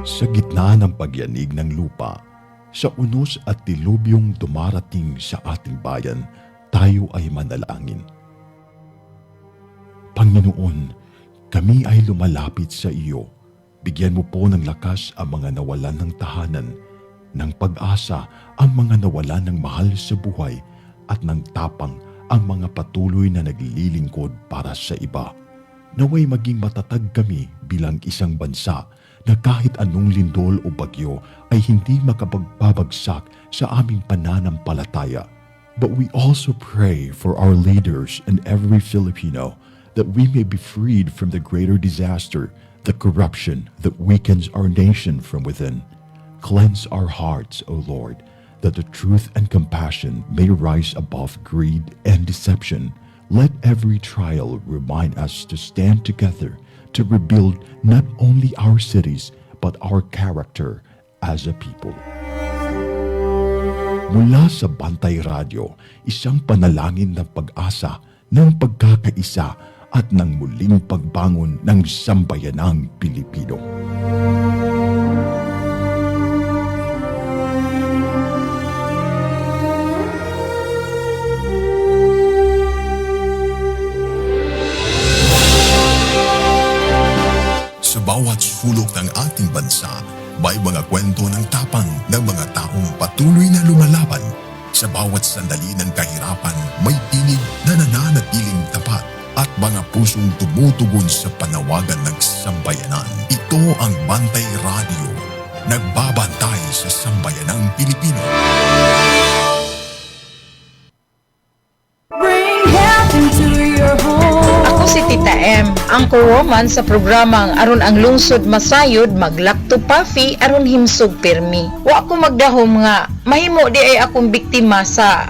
Sa gitna ng pagyanig ng lupa, sa unos at dilubyong dumarating sa ating bayan, tayo ay manalangin. Panginoon, kami ay lumalapit sa iyo. Bigyan mo po ng lakas ang mga nawalan ng tahanan, ng pag-asa ang mga nawalan ng mahal sa buhay, at ng tapang ang mga patuloy na naglilingkod para sa iba. Naway maging matatag kami bilang isang bansa na kahit anong lindol o bagyo ay hindi makapagbabagsak sa aming pananampalataya. But we also pray for our leaders and every Filipino that we may be freed from the greater disaster, the corruption that weakens our nation from within. Cleanse our hearts, O Lord, that the truth and compassion may rise above greed and deception. Let every trial remind us to stand together to rebuild not only our cities but our character as a people. Mula sa Bantay Radio, isang panalangin ng pag-asa, ng pagkakaisa at ng muling pagbangon ng sambayanang Pilipino. Sa bawat sulok ng ating bansa, may mga kwento ng tapang ng mga taong patuloy na lumalaban. Sa bawat sandali ng kahirapan, may tinig na nananatiling tapat at mga pusong tumutugon sa panawagan ng sambayanan. Ito ang Bantay Radio, nagbabantay sa sambayanang Pilipino. Bring health into your home. Ako si Tita M, ang co-woman sa programang aron ang lungsod masayod maglakto pafi aron himsog pirmi. Wa ko magdahom nga mahimo di ay akong biktima sa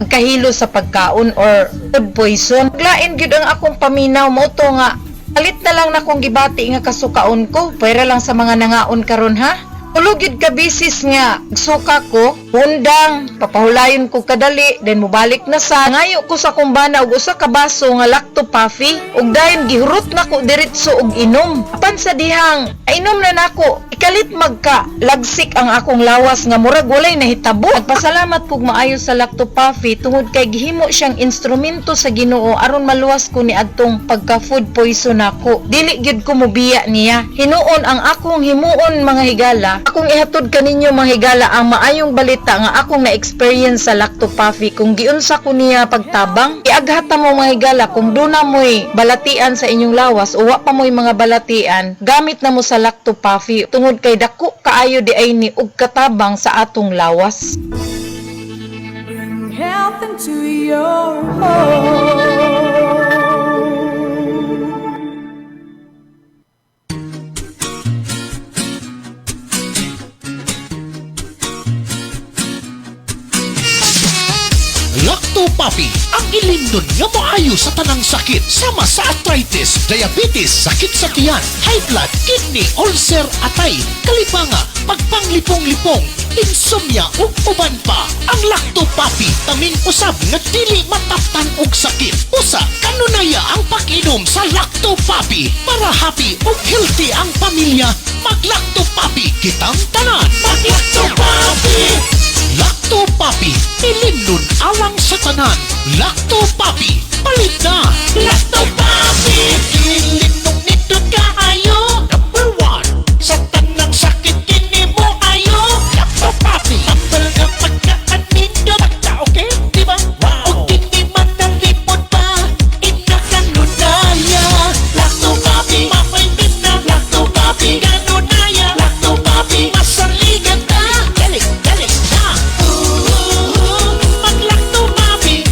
kahilo sa pagkaon or food poison. Lain gyud ang akong paminaw mo to nga palit na lang na kong gibati nga kasukaon ko para lang sa mga nangaon karon ha. Ulugid ka bisis nga suka ko, undang, papahulayon ko kadali, then mubalik na sa ngayo ko sa kumbana og usa ka baso nga lacto puffy, ug dayon gihurot na ko diretso og inom. Apan sa dihang, inom na nako, ikalit magka lagsik ang akong lawas nga murag walay nahitabo. Nagpasalamat kog maayo sa lacto puffy tungod kay gihimo siyang instrumento sa Ginoo aron maluwas ko ni adtong pagka food poison nako. Dili gyud ko mobiya niya. Hinuon ang akong himuon mga higala. Akong ihatod kaninyo mga higala ang maayong balita nga akong na-experience sa lacto puffy kung giunsa ko niya pagtabang. Iaghata mo mga higala kung duna mo'y balatian sa inyong lawas o wa pa mo'y mga balatian, gamit na mo sa lacto puffy tungod kay dako kaayo di ay ni og katabang sa atong lawas. Bring health into your home. Lacto Puffy, ang ilindon nga maayo sa tanang sakit sama sa arthritis, diabetes, sakit sa tiyan, high blood, kidney, ulcer, atay, kalipanga, pagpanglipong-lipong, insomnia ug uban pa. Ang Lacto Puffy taming usab nga dili mataptan og sakit. Usa kanunaya ang pag-inom sa Lacto Puffy para happy ug healthy ang pamilya. Mag-Lacto Puffy kitang tanan. Mag-Lacto Puffy. Lacto Puffy, ilindon alang sa tanan. Lacto Puffy, palit na. Lacto Puffy, ilindon nito kaayo. Number 1, sa tanang sakit kini mo ayo. Lacto Puffy, tambal nga pagkaan ninyo. Basta okay, di ba? Wow. O kini man nalipod pa, inakanunaya. Lacto Puffy, mapay din na. Lacto Puffy, kanunaya. Lacto Puffy, masaligan na. Galing, galing na. Mag-Lacto Puffy,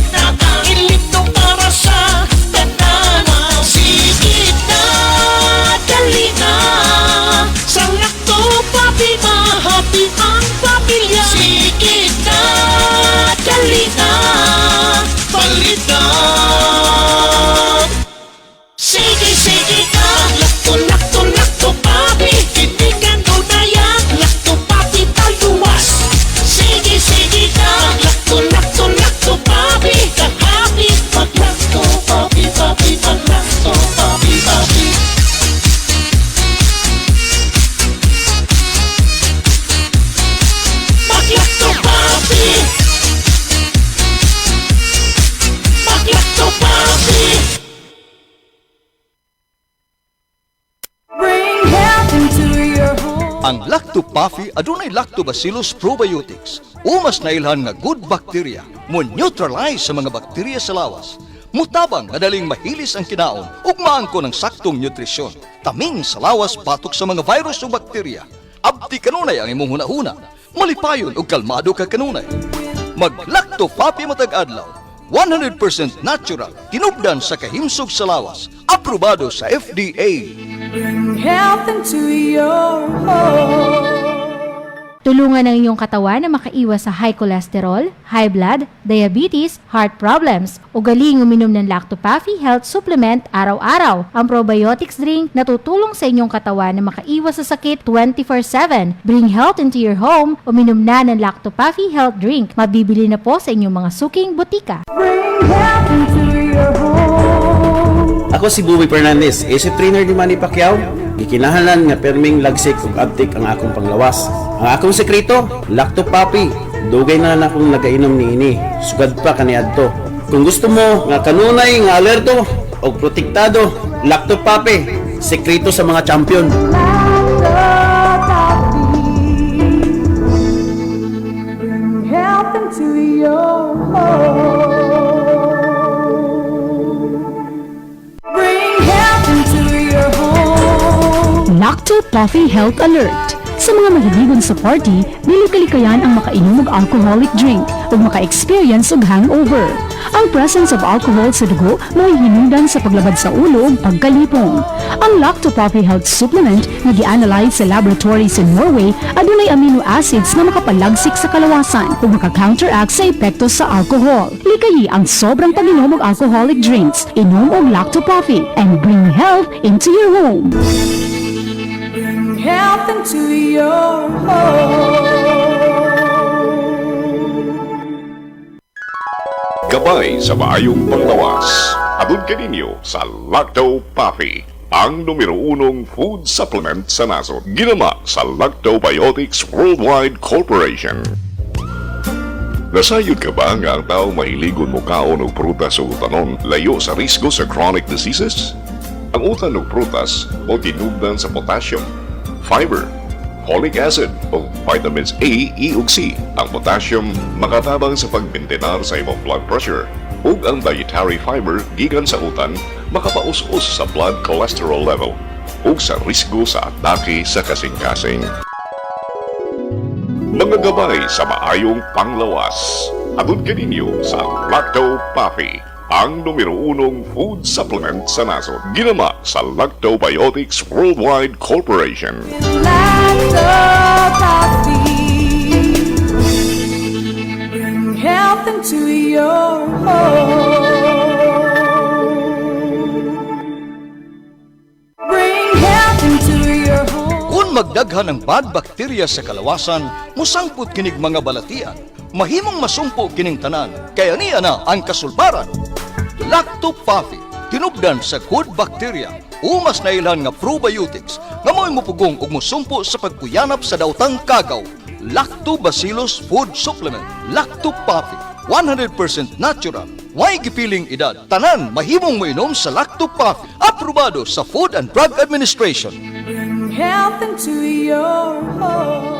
ilindong para sa tanan. Sige na. Ang Lacto-Puffy adunay Lactobacillus probiotics. Umas na ilhan nga good bacteria mo neutralize sa mga bakterya sa lawas. Mutabang madaling mahilis ang kinaon ug maangko ng saktong nutrisyon. Taming sa lawas batok sa mga virus o bakterya. Abdi kanunay ang imong hunahuna. Malipayon ug kalmado ka kanunay. Mag Lacto-Puffy matag adlaw. 100% natural, tinubdan sa kahimsog sa lawas. Aprobado sa FDA. Bring health into your home. Tulungan ang iyong katawan na makaiwas sa high cholesterol, high blood, diabetes, heart problems. Ugaling uminom ng Lacto-Puffy Health Supplement araw-araw. Ang probiotics drink na tutulong sa inyong katawan na makaiwas sa sakit 24/7. Bring health into your home. Uminom na ng Lacto-Puffy Health Drink. Mabibili na po sa inyong mga suking butika. Bring health into your home. Ako si Buboy Fernandez, isip trainer ni Manny Pacquiao. Gikinahanglan nga perming lagsik ug abtik ang akong panglawas. Ang akong sekreto, Lacto-Puffy. Dugay na akong nagainom niini. Sugad pa kaniadto. Kung gusto mo nga kanunay nga alerto o protektado, Lacto-Puffy. Sekreto sa mga champion. Lacto-Puffy. Bring health into your home. Bring health into your home. Lacto-Puffy Health Alert. Sa mga mahiligon sa party, dili kalikayan ang makainom og alcoholic drink ug maka-experience og hangover. Ang presence of alcohol sa dugo may hinungdan sa paglabad sa ulo ug pagkalipong. Ang Lacto-Puffy Health Supplement nga gi-analyze sa laboratories in Norway adunay amino acids nga makapalagsik sa kalawasan ug maka-counteract sa epekto sa alcohol. Likayi ang sobrang pag-inom og alcoholic drinks. Inom og Lacto-Puffy and bring health into your home. Bring health into your home. Gabay sa maayong panglawas. Atod kaninyo sa Lacto-Puffy, ang numero 1 food supplement sa nasod. Ginama sa Lactobiotics Worldwide Corporation. Nasayod ka ba nga ang tao mahiligon mo kaon o prutas o utanon layo sa risgo sa chronic diseases? Ang utan o prutas o tinubdan sa potassium, fiber, folic acid o vitamins A, E ug C. Ang potassium makatabang sa pagmintenar sa imong blood pressure ug ang dietary fiber gikan sa utan makapaus-us sa blood cholesterol level ug sa risgo sa atake sa kasing-kasing. Mga gabay sa maayong panglawas. Atod kaninyo sa Lacto-Puffy, ang numero 1 food supplement sa nasod. Ginama sa Lactobiotics Worldwide Corporation. Lacto-Puffy. Bring health into your home. Bring health into your home. Kung magdaghan ng bad bacteria sa kalawasan, musangpot kinig mga balatian. Mahimong masumpo kining tanan, kaya niya na ang kasulbaran. Lacto-Puffy, tinubdan sa good bacteria. Umas na ilan nga probiotics nga mo'y mupugong ug musumpo sa pagpuyanap sa daotang kagaw. Lactobacillus Food Supplement. Lacto-Puffy, 100% natural. Way gipiling edad. Tanan mahimong moinom sa Lacto-Puffy. Aprobado sa Food and Drug Administration. Bring health into your home.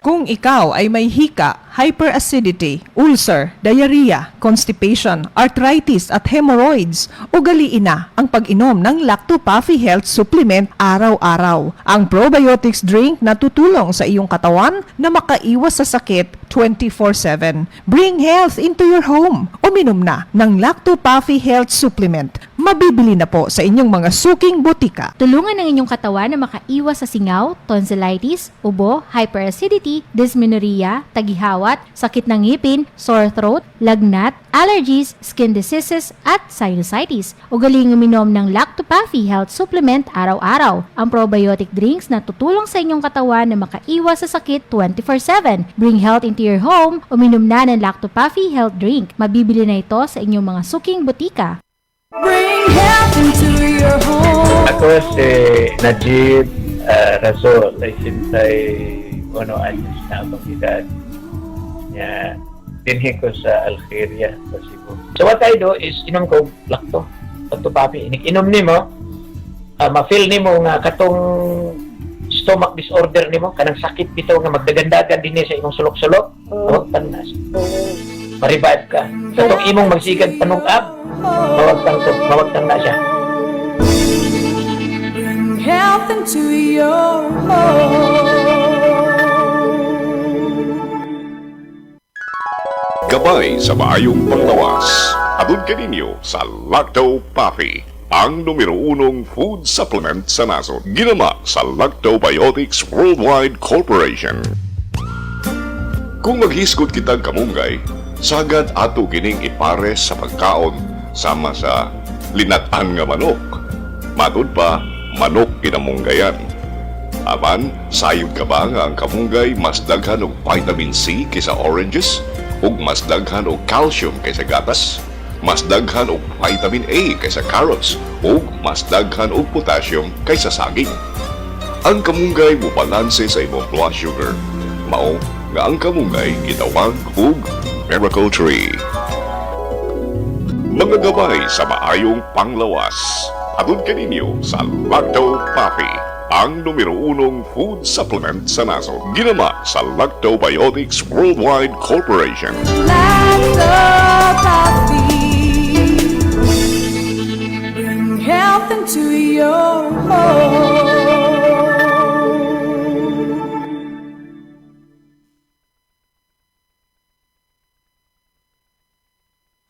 Kung ikaw ay may hika, hyperacidity, ulcer, diarrhea, constipation, arthritis at hemorrhoids, ugaliin na ang pag-inom ng Lacto-Puffy Health Supplement araw-araw. Ang probiotics drink na tutulong sa iyong katawan na makaiwas sa sakit 24/7. Bring health into your home. Uminom na ng Lacto-Puffy Health Supplement. Mabibili na po sa inyong mga suking butika. Tulungan ang inyong katawan na makaiwas sa singaw, tonsillitis, ubo, hyperacidity, dysmenorrhea, tagihawat, sakit ng ngipin, sore throat, lagnat, allergies, skin diseases, at sinusitis. Ugaling uminom ng Lacto-Puffy Health Supplement araw-araw. Ang probiotic drinks na tutulong sa inyong katawan na makaiwas sa sakit 24/7. Bring health into your home. Uminom na ng Lacto-Puffy Health Drink. Mabibili na ito sa inyong mga suking butika. Bring health into your home. Ako si Najib Razol, ay sintay 1 anyos na akong edad. Dinhi ko sa Algeria, sa Cebu. So what I do is inom ko Lacto-Puffy. Inom nimo, ma-feel nimo nga katong stomach disorder nimo, kanang sakit bitaw nga magdagandagan din sa imong sulok-sulok, huwag tanas. Ma-revive ka. Sa itong imong magsigad panungab, mawagtang na siya. Bring health into your home. Gabay sa maayong panglawas. Atun kaninyo sa Lacto Puffy, ang numero 1 food supplement sa nasod. Ginama sa Lactobiotics Worldwide Corporation. Kung maghisgot kitang kamunggay, sagad ato kining ipares sa pagkaon sama sa linatan nga manok. Matod pa, manok kinamunggayan. Aman, sayod ka ba nga ang kamunggay mas daghan og vitamin C kaysa oranges? Ug mas daghan og calcium kaysa gatas? Mas daghan og vitamin A kaysa carrots? Ug mas daghan og potassium kaysa saging? Ang kamunggay mo balanse sa imong blood sugar. Mao nga ang kamunggay gitawag og Miracle Tree. Mga gabay sa maayong panglawas. Atun kaninyo sa Lacto Puffy, ang numero 1 food supplement sa nasod. Ginama sa Lactobiotics Worldwide Corporation. Lacto Puffy. Bring health into your home.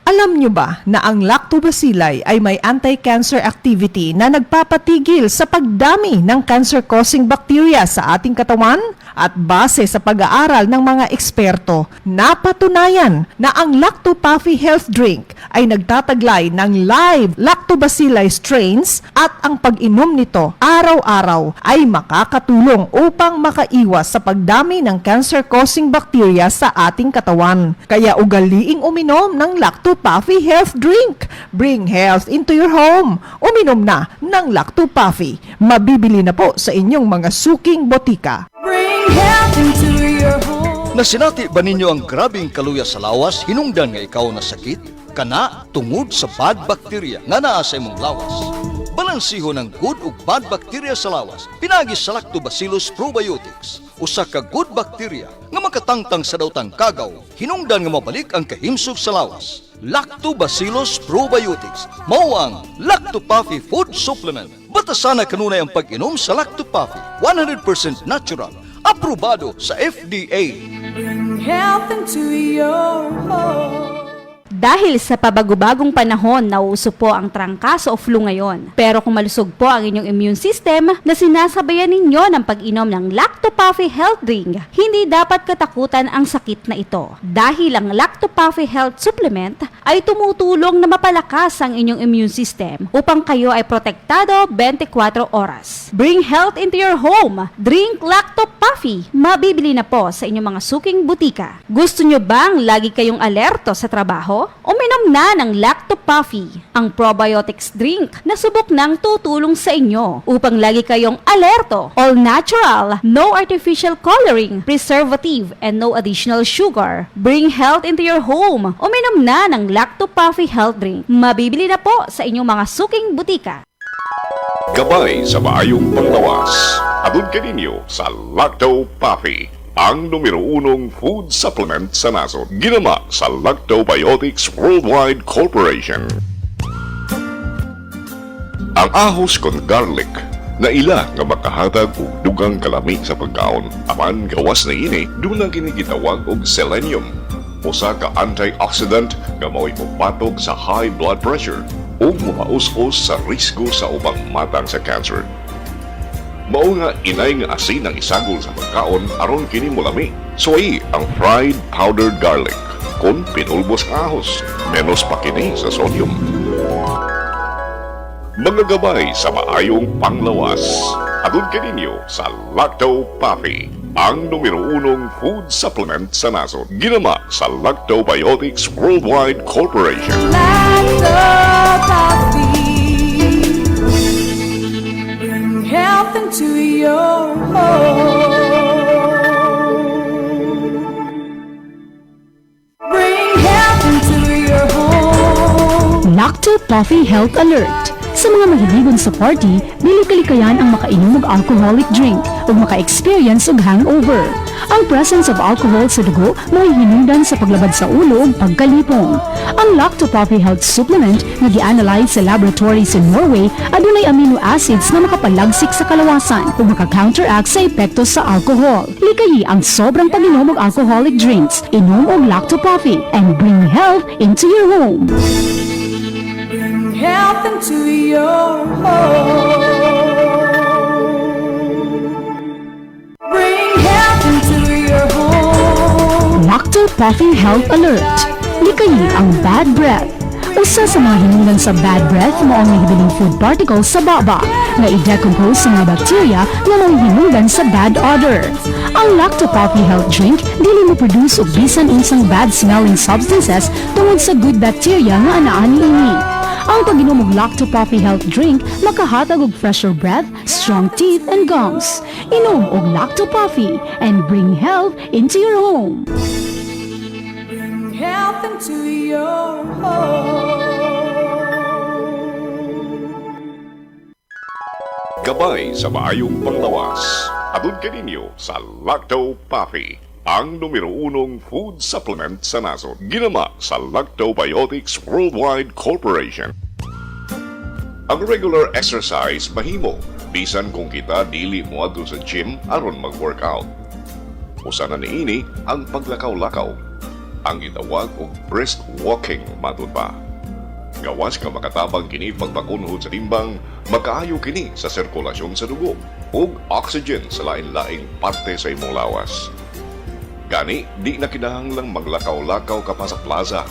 Alam nyo ba na ang lactobacilli ay may anti-cancer activity na nagpapatigil sa pagdami ng cancer-causing bacteria sa ating katawan? At base sa pag-aaral ng mga eksperto, napatunayan na ang Lacto Puffy Health Drink ay nagtataglay ng live lactobacilli strains at ang pag-inom nito araw-araw ay makakatulong upang makaiwas sa pagdami ng cancer-causing bacteria sa ating katawan. Kaya ugaliing uminom ng Lacto Puffy Health Drink. Bring health into your home. Uminom na ng Lacto Puffy. Mabibili na po sa inyong mga suking botika. Bring health into your home. Nasinati ba ninyo ang grabing kaluya sa lawas hinungdan nga ikaw na sakit? Kana tungod sa bad bacteria nga naa sa imong lawas. Balansiho ng good ug bad bacteria sa lawas pinagi sa Lactobacillus probiotics. Usa ka good bacteria nga makatangtang sa dawtang kagaw hinungdan nga mabalik ang kahimsog sa lawas. Lactobacillus probiotics mao ang Lacto Puffy food supplement. Batasan na kanunay ang pag-inom sa Lacto Puffy, 100% natural, aprobado sa FDA. Bring health into your home. Dahil sa pabagubagong panahon, nauuso po ang trangkaso o flu ngayon. Pero kung malusog po ang inyong immune system na sinasabayan ninyo ng pag-inom ng Lacto Puffy Health Drink, hindi dapat katakutan ang sakit na ito. Dahil ang Lacto Puffy Health Supplement ay tumutulong na mapalakas ang inyong immune system upang kayo ay protektado 24 oras. Bring health into your home. Drink Lacto Puffy. Mabibili na po sa inyong mga suking butika. Gusto nyo bang lagi kayong alerto sa trabaho? Uminom na ng Lacto Puffy, ang probiotics drink na subok nang tutulong sa inyo upang lagi kayong alerto. All natural, no artificial coloring, preservative, and no additional sugar. Bring health into your home. Uminom na ng Lacto Puffy Health Drink. Mabibili na po sa inyong mga suking butika. Gabay sa maayong panglawas. Atun kaninyo sa Lacto Puffy, ang numero 1 food supplement sa nasod. Ginama sa Lactobiotics Worldwide Corporation. Ang ahos kon garlic na ila nga makahatag og dugang kalami sa pagkaon. Aman gawas na ini dunang kini gitawag og selenium, usa ka antioxidant nga mao'y mopatok sa high blood pressure ug mopaus-os sa risgo sa ubang matang sa cancer. Mao nga inay nga asin ang isagol sa pagkaon aron kini molami. Suway ang fried powdered garlic kon pinulbos nga ahos, menos pa kini sa sodium. Mga gabay sa maayong panglawas. Atun kaninyo sa Lacto Puffy, ang numero 1 food supplement sa nasod. Ginama sa Lactobiotics Worldwide Corporation. Lacto Puffy. Bring health into your home. Bring health into your home. Lacto Puffy Health Alert. Sa mga mahiligon sa party, dili kalikayan ang makainom og alcoholic drink ug maka-experience og hangover. Ang presence of alcohol sa dugo mo'y hinungdan sa paglabad sa ulo ug pagkalipong. Ang Lacto Puffy Health Supplement nga gi-analyze sa laboratory sa Norway adunay amino acids nga makapalagsik sa kalawasan ug maka-counteract sa epekto sa alcohol. Likayi ang sobrang pag-inom og alcoholic drinks. Inom og Lacto Puffy and bring health into your home. Health into your home. Bring health into your home. Lacto Puffy Health Alert. Likayi ang bad breath. Usa sa mga hinungdan sa bad breath mao ang nahibiling food particles sa baba na i-decompose sa mga bacteria nga mao hinungdan sa bad odor. Ang Lacto Puffy Health Drink dili mo produce og bisan unsang bad smelling substances tungod sa good bacteria nga anaa niini. Ang pag-inom og Lacto Puffy Health Drink makahatag og fresher breath, strong teeth and gums. Inom og Lacto Puffy and bring health into your home. Health into your home. Gabay sa maayong panglawas. Atod kaninyo sa Lacto Puffy, ang numero 1 food supplement sa nasod. Ginama sa Lactobiotics Worldwide Corporation. Ang regular exercise mahimo, bisan kung kita dili mo adto sa gym aron mag-workout. Usa na niini ang paglakaw-lakaw, ang gitawag og brisk walking matud pa. Gawas ka makatabang kini pagpakunhod sa timbang, makaayo kini sa sirkulasyon sa dugo ug oxygen sa lain-laing parte sa imong lawas. Gani, di na kinahanglang maglakaw-lakaw ka pa sa plaza.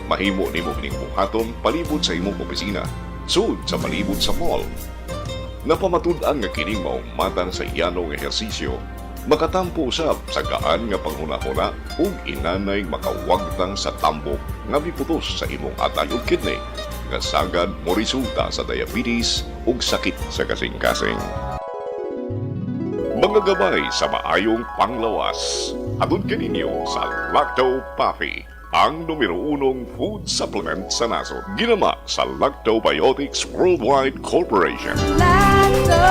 Mahimo nimo kining buhaton palibot sa imong opisina, sud sa palibot sa mall. Napamatud-an nga kining maumatan sa iyanong ehersisyo, makatampo usab sa gaan nga panghuna-huna ug inanay makawagtang sa tambok nga miputos sa imong atay ug kidney nga sagad mo resulta sa diabetes ug sakit sa kasing-kasing. Mga gabay sa maayong panglawas, atod kaninyo sa Lacto Puffy, ang numero 1 food supplement sa nasod. Ginama sa Lactobiotics Worldwide Corporation. Lacto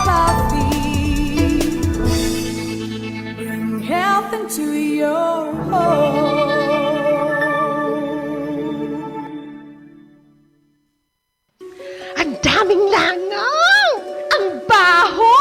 Puffy. Bring health into your home. Ang daming langaw! Ang baho!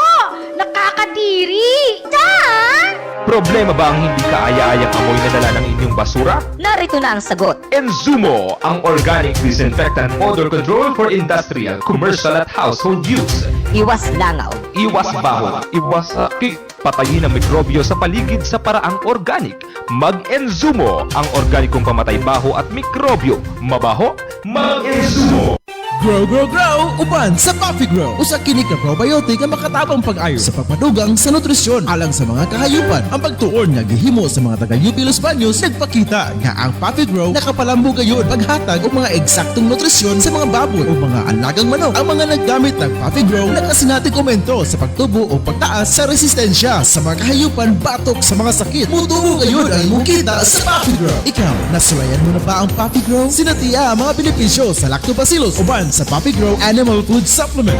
Nakakadiri! Dan! Problema ba ang hindi kaaya-ayang amoy na dala ng inyong basura? Narito na ang sagot. Enzumo, ang organic disinfectant odor control for industrial, commercial at household use. Iwas langaw. Iwas baho, iwas sakit. Patayin ang mikrobyo sa paligid sa paraang organic. Mag-Enzumo, ang organikong pamatay baho at mikrobyo. Mabaho? Mag-Enzumo! Grow, grow, grow! Uban sa Coffee Grow! Usa kini ka probiotic nga makatabang pag-ayo sa pagpadugang sa nutrisyon alang sa mga kahayupan. Ang pagtuon nga gihimo sa mga taga-UP Los Baños nagpakita nga ang Coffee Grow nakapalambo gayon paghatag og mga eksaktong nutrisyon sa mga baboy o mga alagang manok. Ang mga naggamit ng Coffee Grow nakasinati komento sa pagtubo o pagtaas sa resistensya sa mga kahayupan batok sa mga sakit. Mutubo gayon ang imong kita sa Coffee Grow. Ikaw, nasulayan mo na ba ang Coffee Grow? Sinatiya ang mga benepisyo sa lactobacillus uban sa Puppy Grow Animal Food Supplement.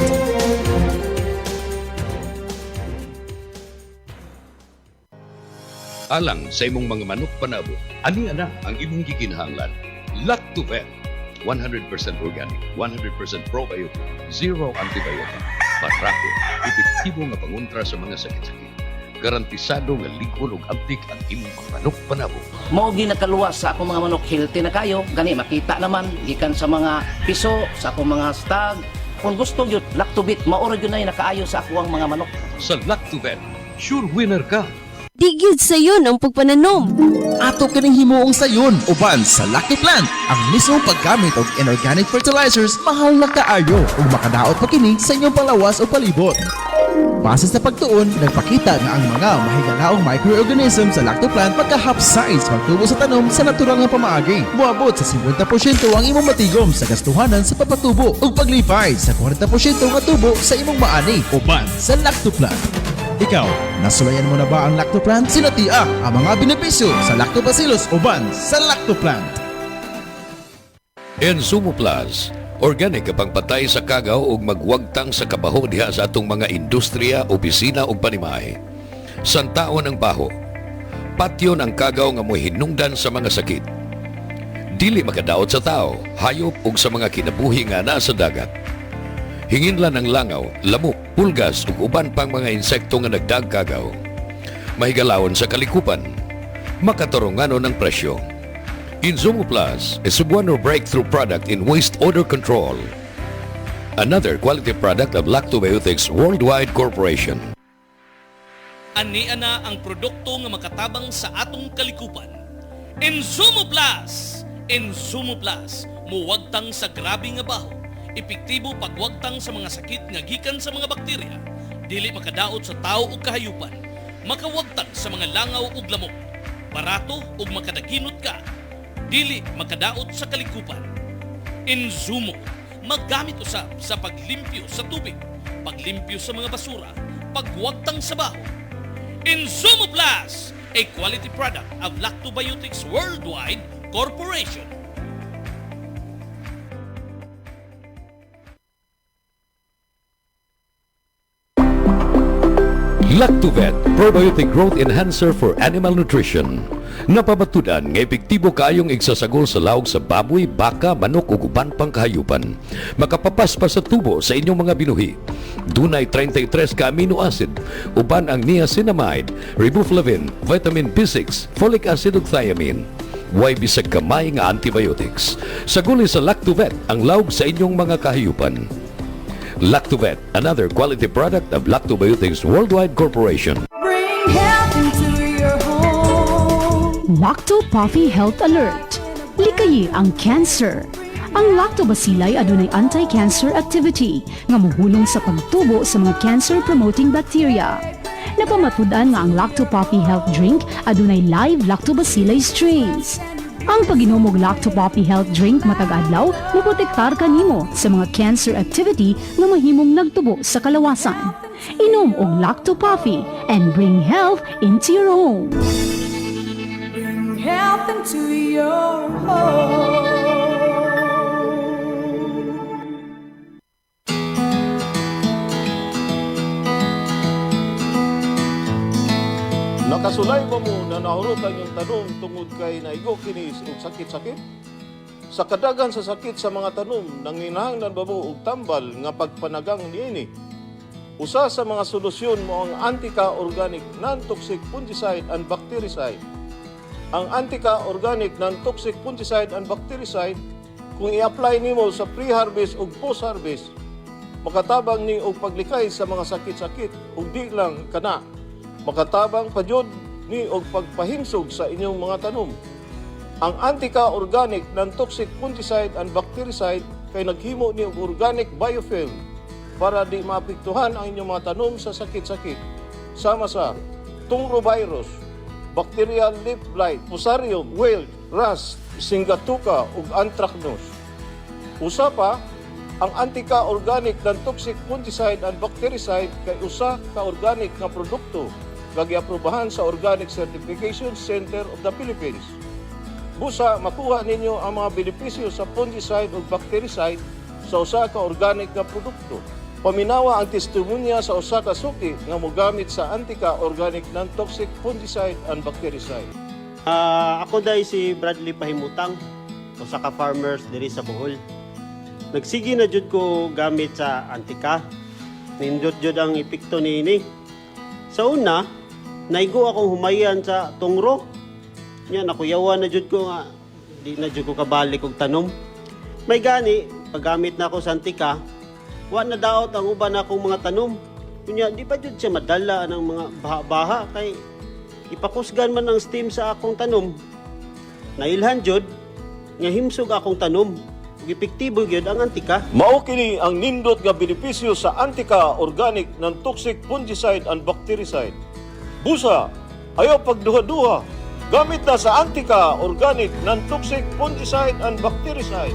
Alang sa imong mga manok panabo, ani ana ang imong gikinahanglan. Lactovet, 100% organic, 100% probiotic, zero antibiotic, parako, epektibo nga pangontra sa mga sakit-sakit. Garantisado nga ligon og abtik ang imong mga manok panabo. Mao ginakaluwas sa akong mga manok, healthy na kayo, gani makita naman gikan sa mga piso, sa akong mga stag. Kung gusto gyud Lactobit, maoro gyud na nakaayo sa akong mga manok. Sa Lactovet, sure winner ka. Di gyud sayon ang pagpananom. Ato kining himuong sayon uban sa Lactoplant. Ang mismong paggamit og inorganic fertilizers mahal na kaayo ug makadaot pa kini sa inyong palawas o palibot. Base sa pagtuon, nagpakita nga ang mga mahigalaong microorganism sa Lactoplant magka-half-size pagtubo sa tanom sa natural nga pamaagi. Muabot sa 50% ang imong matigom sa gastuhanan sa papatubo ug paglipay sa 40% nga tubo sa imong maani uban sa Lactoplant. Ikaw, nasulayan mo na ba ang Lactoplant? Sinatia ang mga benepisyo sa Lactobacillus uban sa Lactoplant. Enzumo Plus, Organic kapang patay sa kagaw ug magwagtang sa kabaho diha sa atong mga industriya, opisina ug panimahe. Santaon ang baho. Patyon ang kagaw nga mo'y hinungdan sa mga sakit. Dili makadaot sa tao, hayop ug sa mga kinabuhi nga naa sa dagat. Hinginlan ang langaw, lamok, pulgas ug uban pang mga insekto nga nagdagkagaw. Mahigalawon sa kalikupan, makatarunganon ng presyo. Inzumo Plus is a one breakthrough product in waste odor control. Another quality product of Lactobiotics Worldwide Corporation. Ani ana ang produkto nga makatabang sa atong kalikupan. Inzumo Plus! Inzumo Plus, muwagtang sa grabe nga baho. Epektibo pagwagtang sa mga sakit nga gikan sa mga bakterya. Dili makadaot sa tao ug kahayupan. Makawagtang sa mga langaw ug lamok. Barato ug makadaginot ka. Dili makadaot sa kalikupan. Inzumo, maggamit usab sa paglimpyo sa tubig, paglimpyo sa mga basura, pagwagtang sa baho. Inzumo Plus, a quality product of Lactobiotics Worldwide Corporation. Lactovet, probiotic growth enhancer for animal nutrition. Napabatudan nga epektibo kayong igsasagol sa lawg sa baboy, baka, manok ug uban pang kahayupan. Makapapas pa sa tubo sa inyong mga binuhi. Dunay 33 ka amino acid, uban ang niacinamide, riboflavin, vitamin B6, folic acid ug thiamine. Way bisag kamay nga antibiotics. Saguli sa Lactovet ang lawg sa inyong mga kahayupan. Lactovet, another quality product of Lactobiotics Worldwide Corporation. Bring health into your home. Lacto Puffy Health Alert. Likayi ang cancer. Ang lactobacilli adunay anti-cancer activity nga mohulong sa pagtubo sa mga cancer-promoting bacteria. Napamatudan nga ang Lacto Puffy Health Drink adunay live lactobacilli strains. Ang pag-inom og Lacto Puffy Health Drink matag adlaw moprotektar kanimo sa mga cancer activity nga mahimong nagtubo sa kalawasan. Inom og Lacto Puffy and bring health into your home. Bring health into your home. Nakasulay ba mo na nahurutan yung tanong tungod kay naigo kinis og sakit-sakit? Sa kadagan sa sakit sa mga tanom, nanginahanglan ba mo og tambal nga pagpanagang niini? Usa sa mga solusyon mo ang Antica Organic Non-Toxic Fungicide and Bactericide. Ang Antica Organic Non-Toxic Fungicide and Bactericide, kung i-apply nimo sa pre-harvest ug post-harvest, makatabang ni og paglikay sa mga sakit-sakit ug di lang kana. Makatabang pa jud ni og pagpahimsog sa inyong mga tanom. Ang Antica Organic Non-Toxic Fungicide and Bactericide kay naghimo ni og organic biofilm para di maapektuhan ang inyong mga tanom sa sakit-sakit. Sama sa tungrovirus, bacterial leaf blight, fusarium, wilt, rust, singatuka ug anthracnose. Usa pa, ang Antica Organic Non-Toxic Fungicide and Bactericide kay usa ka organic nga produkto gagiaprobahan sa Organic Certification Center of the Philippines. Busa, makuha ninyo ang mga benepisyo sa fungicide o bactericide sa usa ka organic nga produkto. Paminawa ang testimonya sa usa ka suki nga mogamit sa Antica Organic Non-Toxic Fungicide and Bactericide. Ako dahil si Bradley Pahimutang, usa ka farmers diri sa Bohol. Nagsigi na jud ko gamit sa Antica. Nindot jud ang epekto niini. Sa una, naigo akong humayan sa tungro. Yan, nakuyawan na jud ko nga. Di na jud ko kabalik og tanom. May gani, paggamit na ako sa Antica, wa na daot ang uban akong mga tanom. Kunya, di pa jud siya madala ng mga baha-baha kay ipakusgan man ang steam sa akong tanom. Nailhan jud nga himsog akong tanom. Ug epektibo gyud ang Antica. Mao kini ang nindot nga benepisyo sa Antica Organic Non-Toxic Fungicide and Bactericide. Busa, ayaw pagduha-duha. Gamit na sa Antica Organic Non-Toxic Fungicide and Bactericide.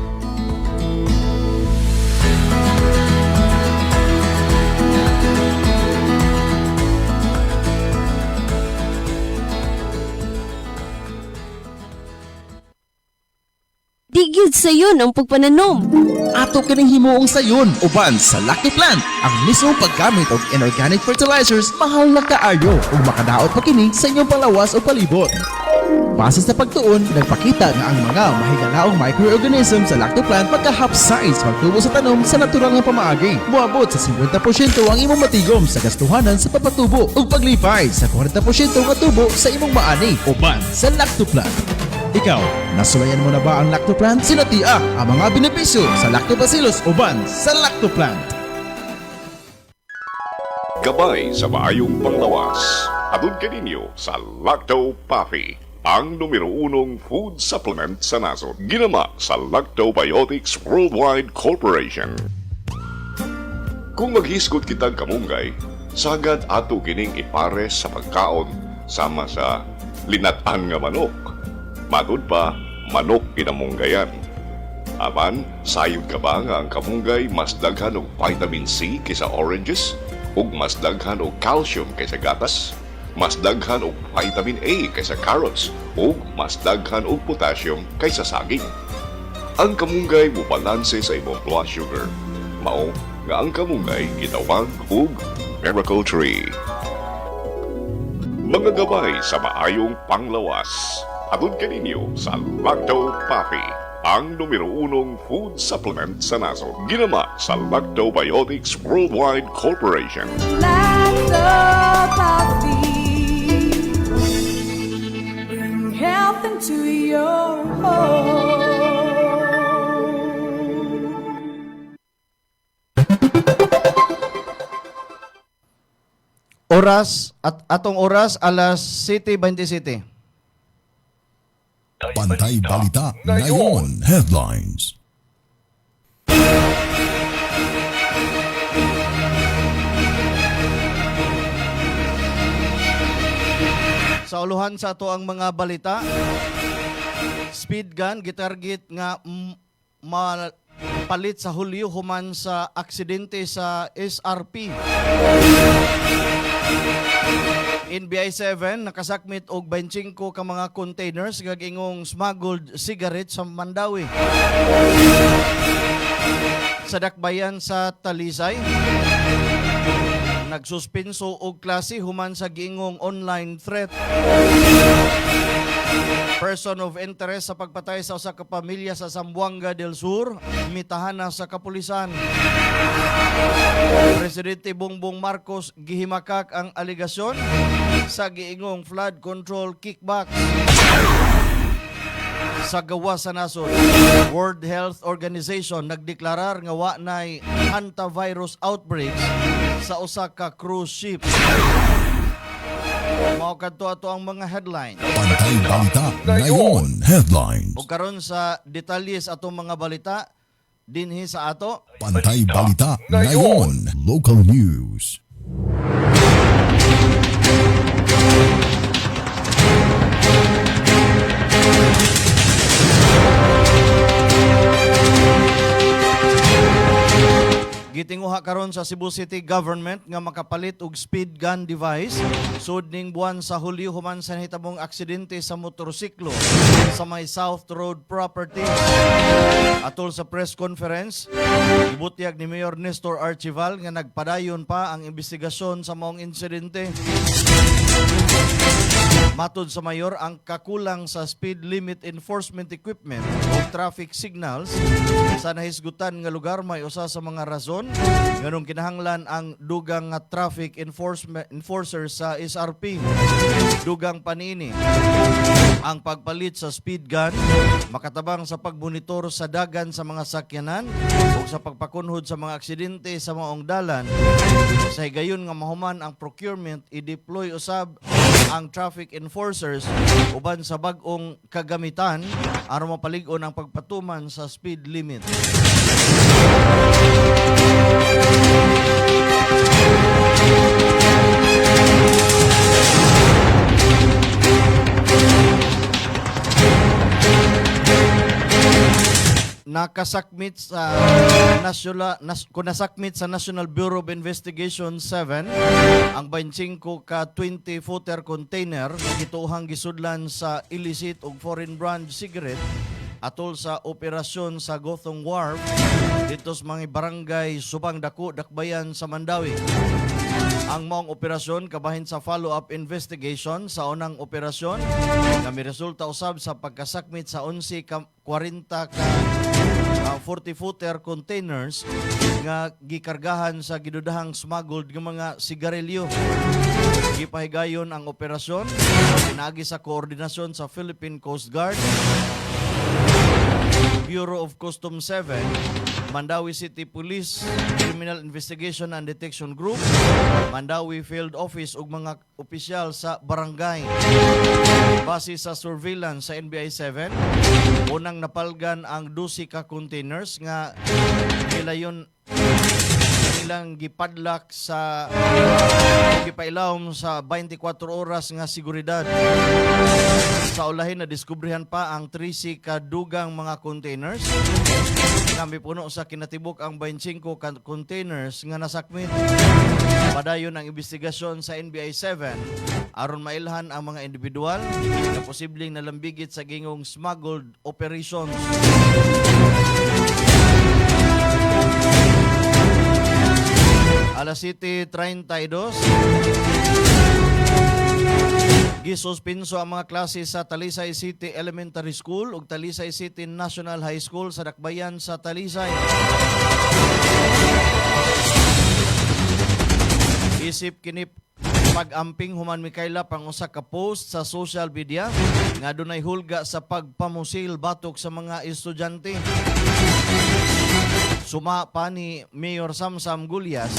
Di gyud sayon ang pagpananom. Ato kining himuong sayon uban sa Lacto Plant. Ang mismong paggamit og inorganic fertilizers mahal na kaayo ug makadaot pa kini sa inyong palawas o palibot. Base sa pagtuon, nagpakita nga ang mga mahigalaong microorganism sa Lacto Plant magka-half-size pagtubo sa tanom sa natural nga pamaagi. Muabot sa 50% ang imong matigom sa gastuhanan sa papatubo ug paglipay sa 40% nga tubo sa imong maani uban sa Lacto Plant. Ikaw, nasulayan mo na ba ang Lacto Plant? Sinatiak ang mga benepisyo sa Lactobacillus uban sa Lacto Plant. Gabay sa maayong panglawas. Atun kaninyo sa Lacto Puffy, ang numero 1 food supplement sa nasod. Ginama sa Lactobiotics Worldwide Corporation. Kung maghisgot kitang kamunggay, sagad ato kining ipares sa pagkaon sama sa linatan nga manok. Matod pa, manok kinamunggayan. Aman, sayod ka ba nga ang kamunggay mas daghan og vitamin C kaysa oranges? Ug mas daghan og calcium kaysa gatas? Mas daghan og vitamin A kaysa carrots? Ug mas daghan og potassium kaysa saging? Ang kamunggay mo balanse sa imong blood sugar. Mao nga ang kamunggay gitawag og miracle tree. Mga gabay sa maayong panglawas. Atun kaninyo sa Lacto Puffy, ang numero 1 food supplement sa nasod. Ginama sa Lactobiotics Worldwide Corporation. Bring health into your home. Oras at atong oras alas 7:27. Pantay Balita Ngayon Headlines. Sa uluhan sa ato ang mga balita, speed gun gitarget nga mapalit sa Hulyo human sa aksidente sa SRP. NBI 7 nakasakmit og 25 ka mga containers gagingong smuggled cigarette sa Mandawi. Sa dakbayan sa Talisay, nagsuspenso og klase human sa giingong online threat. Person of interest sa pagpatay sa usa ka pamilya sa Zamboanga del Sur, mitahan na sa kapulisan. Presidente Bongbong Marcos gihimakak ang aligasyon sa giingong flood control kickbacks sa gawa sa nasod. World Health Organization nagdeklarar nga wa nay hantavirus outbreaks sa usa ka cruise ship. Mao kadto ato ang mga headline. Pantay Balita Ngayon Headlines. Ug karon sa detalye sa atong mga balita dinhi sa ato. Pantay Balita Ngayon Local News. Gitinguha karon sa Cebu City Government nga makapalit og speed gun device sud ning buwan sa Hulyo human sa nahitabong aksidente sa motorsiklo sa may South Road property. Atol sa press conference, gibutyag ni Mayor Nestor Archival nga nagpadayon pa ang investigasyon sa maong insidente. Matod sa mayor, ang kakulang sa speed limit enforcement equipment o traffic signals sa nahisgutan nga lugar may usa sa mga rason nganong kinahanglan ang dugang nga traffic enforcer sa SRP. Dugang panini ang pagpalit sa speed gun makatabang sa pagbonitor sa dagan sa mga sakyanan o sa pagpakunhod sa mga aksidente sa maong dalan. Sa higayon nga mahuman ang procurement, i-deploy usab ang traffic enforcers uban sa bag-ong kagamitan aron mapalig-on ang pagpatuman sa speed limit. Nakasakmit sa National Bureau of Investigation 7 ang 25 ka 20-footer container gituhang gisudlan sa illicit ug foreign brand cigarette atol sa operasyon sa Gothong Wharf dito sa mga barangay Subang Dako, Dakbayan sa Mandawi. Ang maong operasyon kabahin sa follow-up investigation sa unang operasyon kami resulta usab sa pagkasakmit sa 11.40 ka 40-footer containers nga gikargahan sa gidudahang smuggled nga mga sigarilyo. Gipahigayon ang operasyon pinagi sa koordinasyon sa Philippine Coast Guard, Bureau of Customs 7, Mandawi City Police Criminal Investigation and Detection Group, Mandawi Field Office ug mga opisyal sa barangay. Base sa surveillance sa NBI 7, unang napalgan ang 12 ka containers nga nilayon nilang gipadlak sa gipailawom sa 24 oras nga seguridad. Sa ulahin na diskubrihan pa ang 13 kadugang mga containers. Kami puno sa kinatibok ang 25 containers nga nasakmit. Padayon ang investigasyon sa NBI 7 aron mailhan ang mga individual na posibleng nalambigit sa gingong smuggled operations. Alas 7:32 gisuspenso ang mga klase sa Talisay City Elementary School ug Talisay City National High School sa Dakbayan sa Talisay. Isip kinip pag-amping human Mikaela pang usa ka post sa social media nga dunay hulga sa pagpamusil batok sa mga estudyante. Suma pa ni Mayor Samsam Gulyas,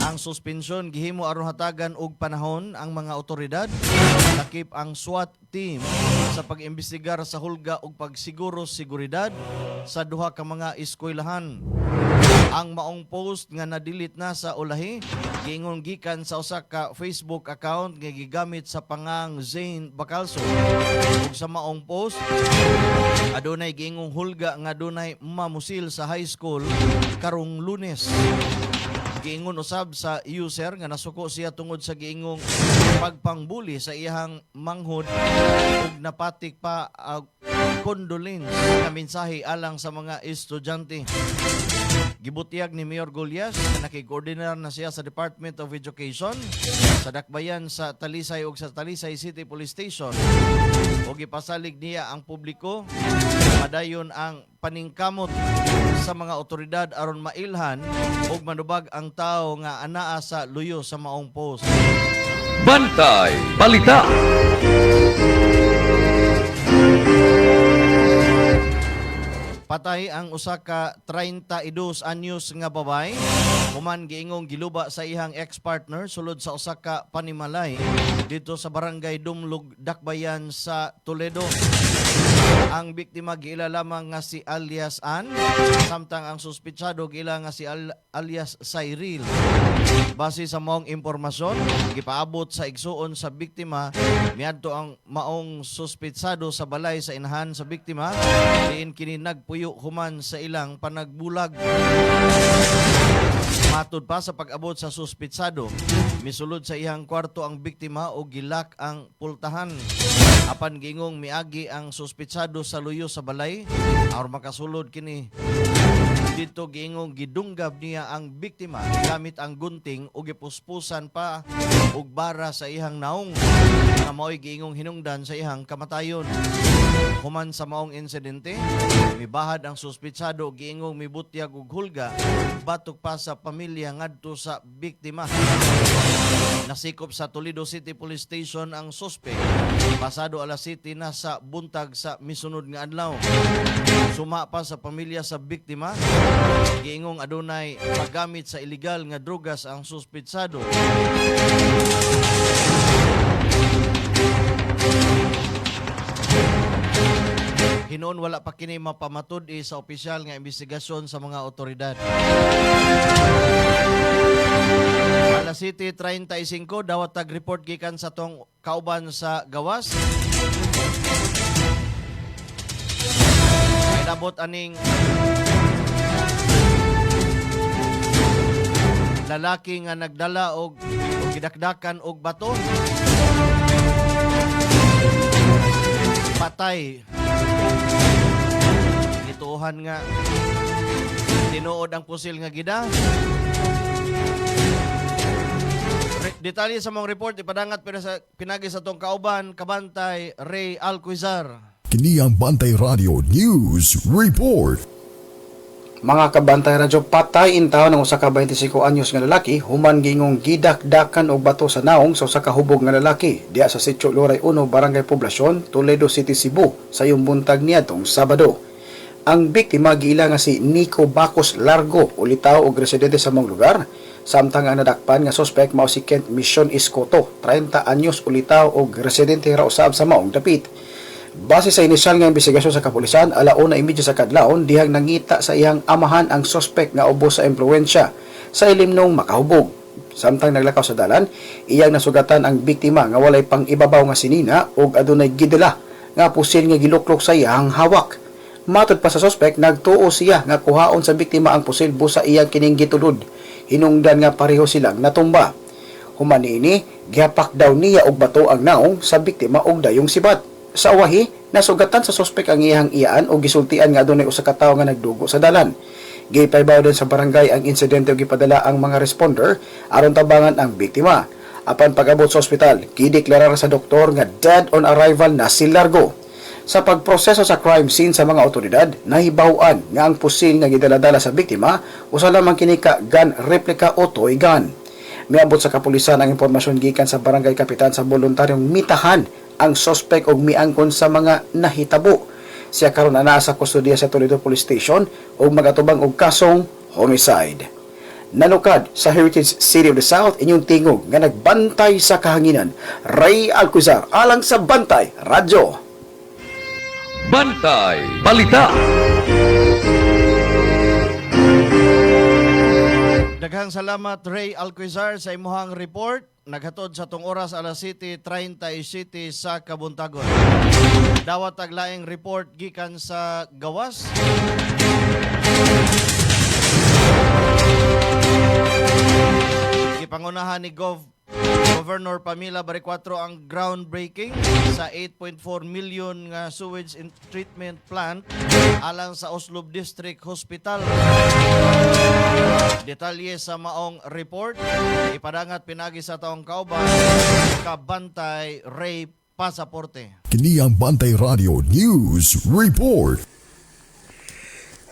ang suspensyon gihimo aron hatagan og panahon ang mga otoridad, lakip ang SWAT team sa pag-imbestigar sa hulga ug pagsiguro seguridad sa duha ka mga eskwelahan. Ang maong post nga na-delete na sa ulahi giingon gikan sa usa ka Facebook account nga gigamit sa pangang Zane Bacalso. Ug sa maong post adunay giingong hulga nga adunay mamusil sa high school karong Lunes. Giingon usab sa user nga nasuko siya tungod sa giingong pagpangbuli sa iyang manghod ug napatik pa condolence nga mensahe alang sa mga estudyante. Gibutiyag ni Mayor Gulyas na nakikoordinar na siya sa Department of Education sa Dakbayan sa Talisay ug sa Talisay City Police Station o gipasalig niya ang publiko madayon ang paningkamot sa mga otoridad aron mailhan ug manubag ang tao nga anaa sa luyo sa maong post. Bantay Balita. Patay ang usa ka 32 anyos nga babay human giingong giluba sa ihang ex-partner sulod sa usa ka panimalay dito sa barangay Dumlog, Dakbayan sa Toledo. Ang biktima giila lamang nga si alias Ann, samtang ang suspitsado giila nga si alias Cyril. Base sa maong impormasyon, gipaabot sa igsuon sa biktima miadto ang maong suspitsado sa balay sa inahan sa biktima diin kini nagpuyo human sa ilang panagbulag. Matud pa sa pag-abot sa suspitsado, misulod sa ihang kwarto ang biktima o gilak ang pultahan. Apan gingong miagi ang suspitsado sa luyo sa balay aron makasulod kini. Dito gingong gidunggab niya ang biktima gamit ang gunting o gipuspusan pa og bara sa ihang naong nga mao'y gingong hinungdan sa ihang kamatayon. Human sa maong insidente, mibahad ang suspitsado giingong mibutyag og hulga batok pa sa pamilya ngadto sa biktima. Nasikop sa Toledo City Police Station ang suspect pasado alas 7 na sa buntag sa misunod nga adlaw. Suma pa sa pamilya sa biktima, giingong adunay paggamit sa illegal nga drugas ang suspitsado. Hinoon wala pa kini mapamatud sa opisyal nga investigasyon sa mga otoridad. Alas 7:35 dawat tag-report gikan sa tong kauban sa gawas. Inabot aning lalaki nga nagdala og gidakdakan og bato. Patay tuuhan nga tinuod ang pusil nga gida. Detalye sa mong report ipadangat pinagi sa tong kauban kabantay Ray Alcuizar. Kini ang Bantay Radio News Report. Mga kabantay radyo, patay in taon ng usa ka 25 anyos nga lalaki human gingong gidak-dakan og bato sa naong sa usa ka hubog nga lalaki diya sa Sitio Loray 1, Barangay Poblacion, Toledo City, Cebu sa buntag niadtong Sabado. Ang biktima giila nga si Nico Bacos Largo, ulitaw og residente sa mong lugar. Samtang ang nadakpan nga suspect mao si Kent Mission Escoto, 30 anyos, ulitaw og residente ra usab sa maong dapit. Base sa inisyal nga investigasyon sa kapulisan, alauna imedyo sa kadlawon dihang nangita sa iyang amahan ang suspect nga ubos sa impluwensya sa ilim nung makahubog. Samtang naglakaw sa dalan, iyang nasugatan ang biktima nga walay pang ibabaw nga sinina ug adunay gidala nga pusil nga giluklok sa iyang hawak. Matod pa sa suspect, nagtuo siya nga kuhaon sa biktima ang pusil busa iyang kining gitulod. Hinungdan nga pareho silang natumba. Human niini, gihapak daw niya og bato ang naong sa biktima og dayong sibat. Sa uwahi, nasugatan sa suspect ang iyang iyaan o gisultian nga adunay usa ka tawo nga nagdugo sa dalan. Gipaybaw din sa barangay ang insidente ug gipadala ang mga responder aron tabangan ang biktima. Apan pag-abot sa ospital, gideklara sa doktor nga dead on arrival na si Largo. Sa pagproseso sa crime scene sa mga otoridad, nahibaw-an nga ang pusil nga gidaladala sa biktima usa lamang kini ka gun replica o toy gun. Miabot sa kapulisan ang impormasyon gikan sa barangay kapitan sa voluntaryong mitahan ang suspect og miangkon sa mga nahitabo. Siya karon ana sa kustodiya sa Toledo Police Station ug magatubang og kasong homicide. Nalukad sa Heritage City of the South, inyong tingog nga nagbantay sa kahanginan, Ray Alcuizar alang sa Bantay Radyo. Bantay Balita. Daghang salamat Ray Alcuizar sa imuhang report. Naghatod sa tong oras alas 7:37 sa kabuntagon. Dawat taglaing report gikan sa gawas. Gipangunahan ni Governor Pamela Baricuatro ang groundbreaking sa 8.4 million nga sewage treatment plant alang sa Oslob District Hospital. Detalye sa maong report ipadangat pinagi sa taong kauban kabantay Ray Pasaporte. Kini ang Bantay Radio News Report.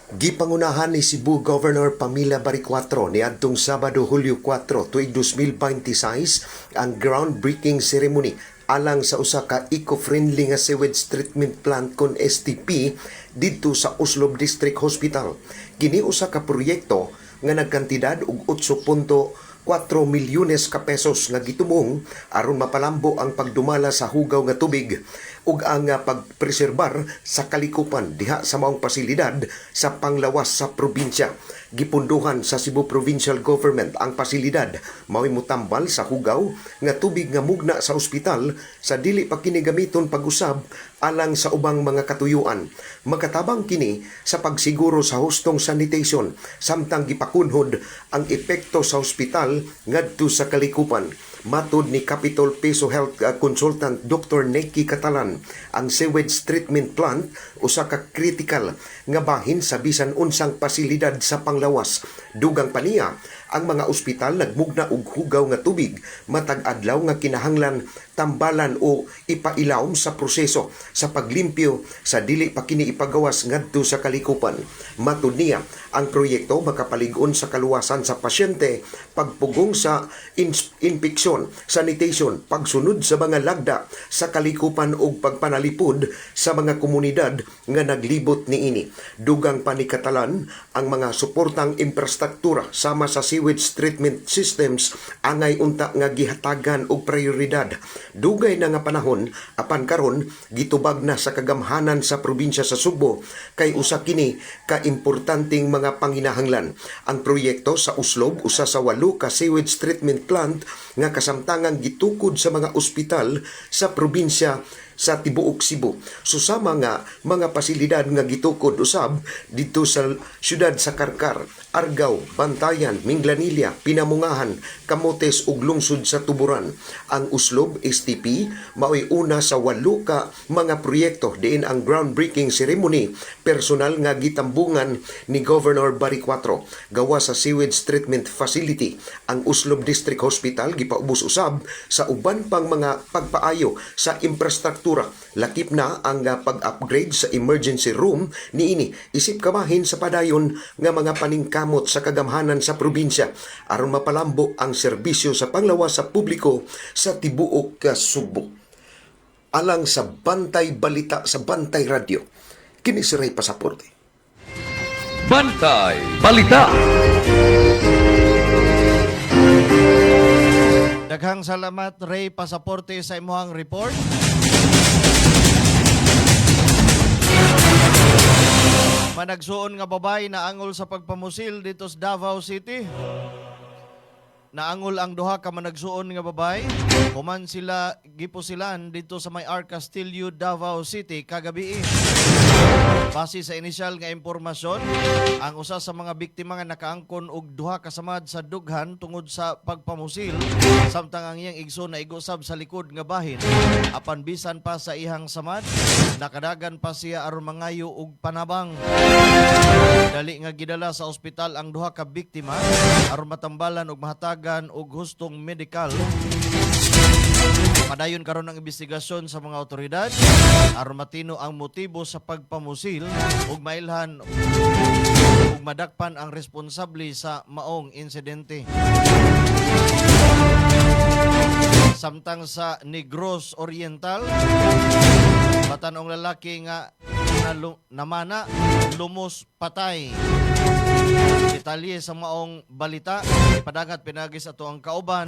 Gipangunahan ni Cebu Governor Pamela Baricuatro ni adtong Sabado, Hulyo 4, tuig 2026 ang groundbreaking ceremony alang sa usa ka eco-friendly nga sewage treatment plant kon STP didto sa Oslob District Hospital. Kini usa ka proyekto nga nagkantidad og 8.4 milyones ka pesos nga gitumong aron mapalambo ang pagdumala sa hugaw nga tubig ug ang pagpreserbar sa kalikupan diha sa maong pasilidad sa panglawas sa probinsya. Gipunduhan sa Cebu Provincial Government ang pasilidad mao'y mutambal sa hugaw nga tubig nga mugna sa ospital sa dili pa kini gamiton pag-usab alang sa ubang mga katuyuan. Magkatabang kini sa pagsiguro sa hustong sanitation samtang gipakunhod ang epekto sa ospital ngadto sa kalikupan. Matud ni Capitol Peso Health Consultant Dr. Neki Catalan, ang sewage treatment plant usa ka critical nga bahin sa bisan unsang pasilidad sa panglawas. Dugang paniya, ang mga ospital nagmugna og hugaw nga tubig matag adlaw nga kinahanglan tambalan o ipailawom sa proseso sa paglimpyo sa dili pa kini ipagawas ngadto sa kalikupan. Matud niya, ang proyekto makapalig-on sa kaluwasan sa pasyente, pagpugong sa inspeksyon, sanitation, pagsunod sa mga lagda sa kalikupan ug pagpanalipod sa mga komunidad nga naglibot niini. Dugang pa ni Catalan, ang mga suportang infrastruktura sama sa sewage treatment systems angay unta nga gihatagan og prioridad. Dugay na nga panahon apan karon gitubag na sa kagamhanan sa probinsya sa Subo kay usa kini ka importanteng mga panginahanglan. Ang proyekto sa Oslob usa sa 8 ka sewage treatment plant nga kasamtangang gitukod sa mga ospital sa probinsya sa tibuok Cebu. Susama nga mga pasilidad nga gitukod usab dito sa syudad sa Karkar, Argao, Bantayan, Minglanilla, Pinamungahan, Camotes ug lungsod sa Tuburan. Ang Oslob STP mao'y una sa 8 ka mga proyekto diin ang groundbreaking ceremony personal nga gitambungan ni Governor Barry Cuatro gawa sa sewage treatment facility ang Uslob District Hospital gipaubos usab sa uban pang mga pagpaayo sa infrastruktura. Lakip na ang pag-upgrade sa emergency room niini isip kamahin sa padayon nga mga paningkamot sa kagamhanan sa probinsya aron mapalambo ang serbisyo sa panglawas sa publiko sa tibuok Subo. Alang sa Bantay Balita sa Bantay Radio, kini si Ray Pasaporte. Bantay Balita. Daghang salamat Ray Pasaporte sa imuhang report. Managsuon nga babay na angol sa pagpamusil dito sa Davao City. Naangol ang duha ka managsuon nga babay. Human sila gipusilan dito sa may Arc Castillo, Davao City kagabi. Base sa inisyal nga impormasyon, ang usa sa mga biktima nga nakaangkon og duha ka samad sa dughan tungod sa pagpamusil samtang ang iyang igsoon na igusab sa likod nga bahin. Apan bisan pa sa ihang samad, nakadagan pa siya aron mangayo og panabang. Dali nga gidala sa ospital ang duha ka biktima aron matambalan og mahatagan og hustong medikal. Padayon karon ang investigasyon sa mga otoridad aron matino ang motibo sa pagpamusil ug mailhan ug madakpan ang responsable sa maong insidente. Samtang sa Negros Oriental, batanong lalaki nga namana lumos patay. Detalye sa maong balita, padagat pinagis ato ang kauban,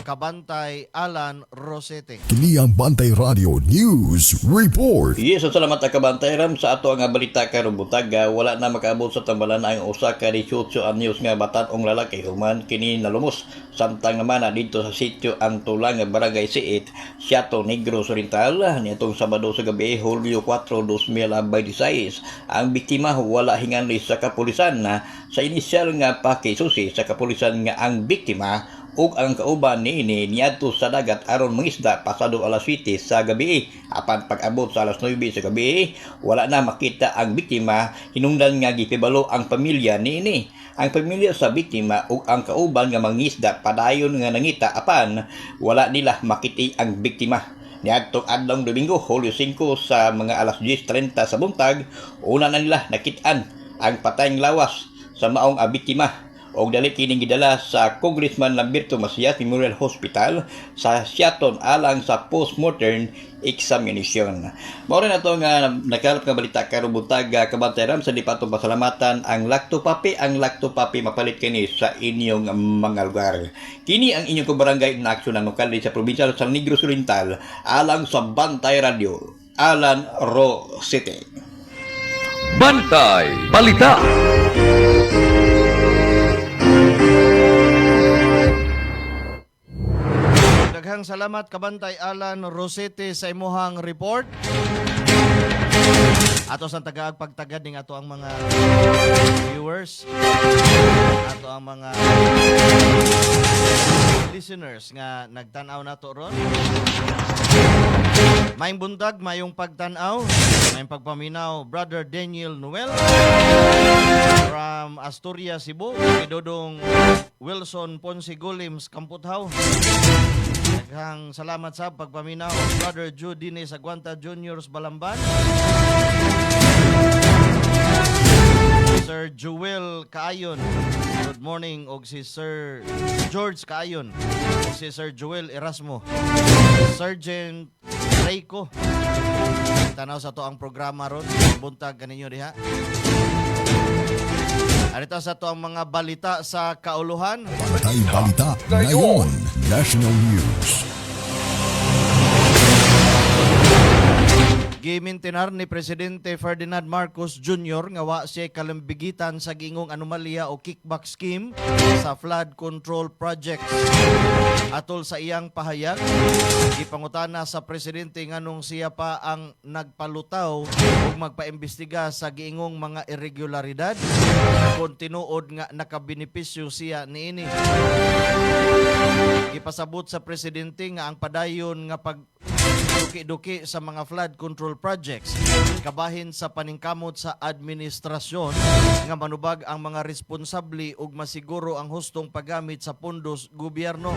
Kabantay Alan Rosete. Kini ang Bantay Radio News Report. Yes, salamat ang Kabantay Ram sa ato ang balita karon butaga. Wala na makaabot sa tambalan ang usa ka 18 anyos nga bataan lalaki human kini nalumos. Samtang naman dito sa sitio ang tulang Barangay Siit, Siato, Negros Oriental niadtong Sabado sa gabi, Hulyo 4, 2026. Ang biktima wala hinganli sa kapulisan na sa inisyal nga pakisusi sa kapulisan nga ang biktima ug ang kauban niini niadto sa dagat aron mangisda pasado alas 7 sa gabi. Apan pag-abot sa alas 9 sa gabi, wala na makita ang biktima. Hinungdan nga gipibalo ang pamilya niini. Ang pamilya sa biktima ug ang kauban nga mangisda padayon nga nangita apan wala nila makiti ang biktima. Niadtong adlong Domingo, Hulyo 5 sa mga alas 10:30 sa buntag, una na nila nakitaan ang patayng lawas sa maong biktima og dali kining gidala sa Congressman Lamberto Macias Memorial Hospital sa Siaton alang sa postmortem examination. Mao rin ato nga nakalap nga balita karon buntag Kabantay Ram sa dipatong pasalamatan ang Lactopapi. Ang Lactopapi mapalit kini sa inyong mga lugar. Kini ang inyong barangay na aksyon ng lokal sa probinsya sa Negros Oriental alang sa Bantay Radio Alan Rosete. Bantay Balita. Daghang salamat Kabantay Alan Rosete sa imuhang report. Ato sa tagaag pagtagad ning ato ang mga viewers, ato ang mga listeners nga nagtan-aw nato ron. Mayong buntag, mayong pagtan-aw, mayong pagpaminaw, Brother Daniel Noel from Asturias, Cebu, Dodong Wilson Ponce Gulims, Kamputhaw. Daghang salamat sa pagpaminaw, Brother Judine Saguanta Juniors Balamban, Sir Joel Kaayon, good morning, og si Sir George Kaayon, og si Sir Joel Erasmo, Sergeant Reiko. Tanaw sa to ang programa ron, buntag kaninyo diha. Arita sa to ang mga balita sa kauluhan. Bantay Balita ngayon, National News. Gimintinar ni Presidente Ferdinand Marcos Jr. nga wa siya kalambigitan sa gingong anomalya o kickback scheme sa flood control project. Atol sa iyang pahayag, gipangutana sa presidente nganong siya pa ang nagpalutaw ug magpaimbestiga sa giingong mga irregularidad kung tinuod nga nakabenepisyo siya niini. Gipasabot sa presidente nga ang padayon nga duki-duki sa mga flood control projects, kabahin sa paningkamot sa administrasyon nga manubag ang mga responsable ug masiguro ang hustong paggamit sa pundos gobyerno.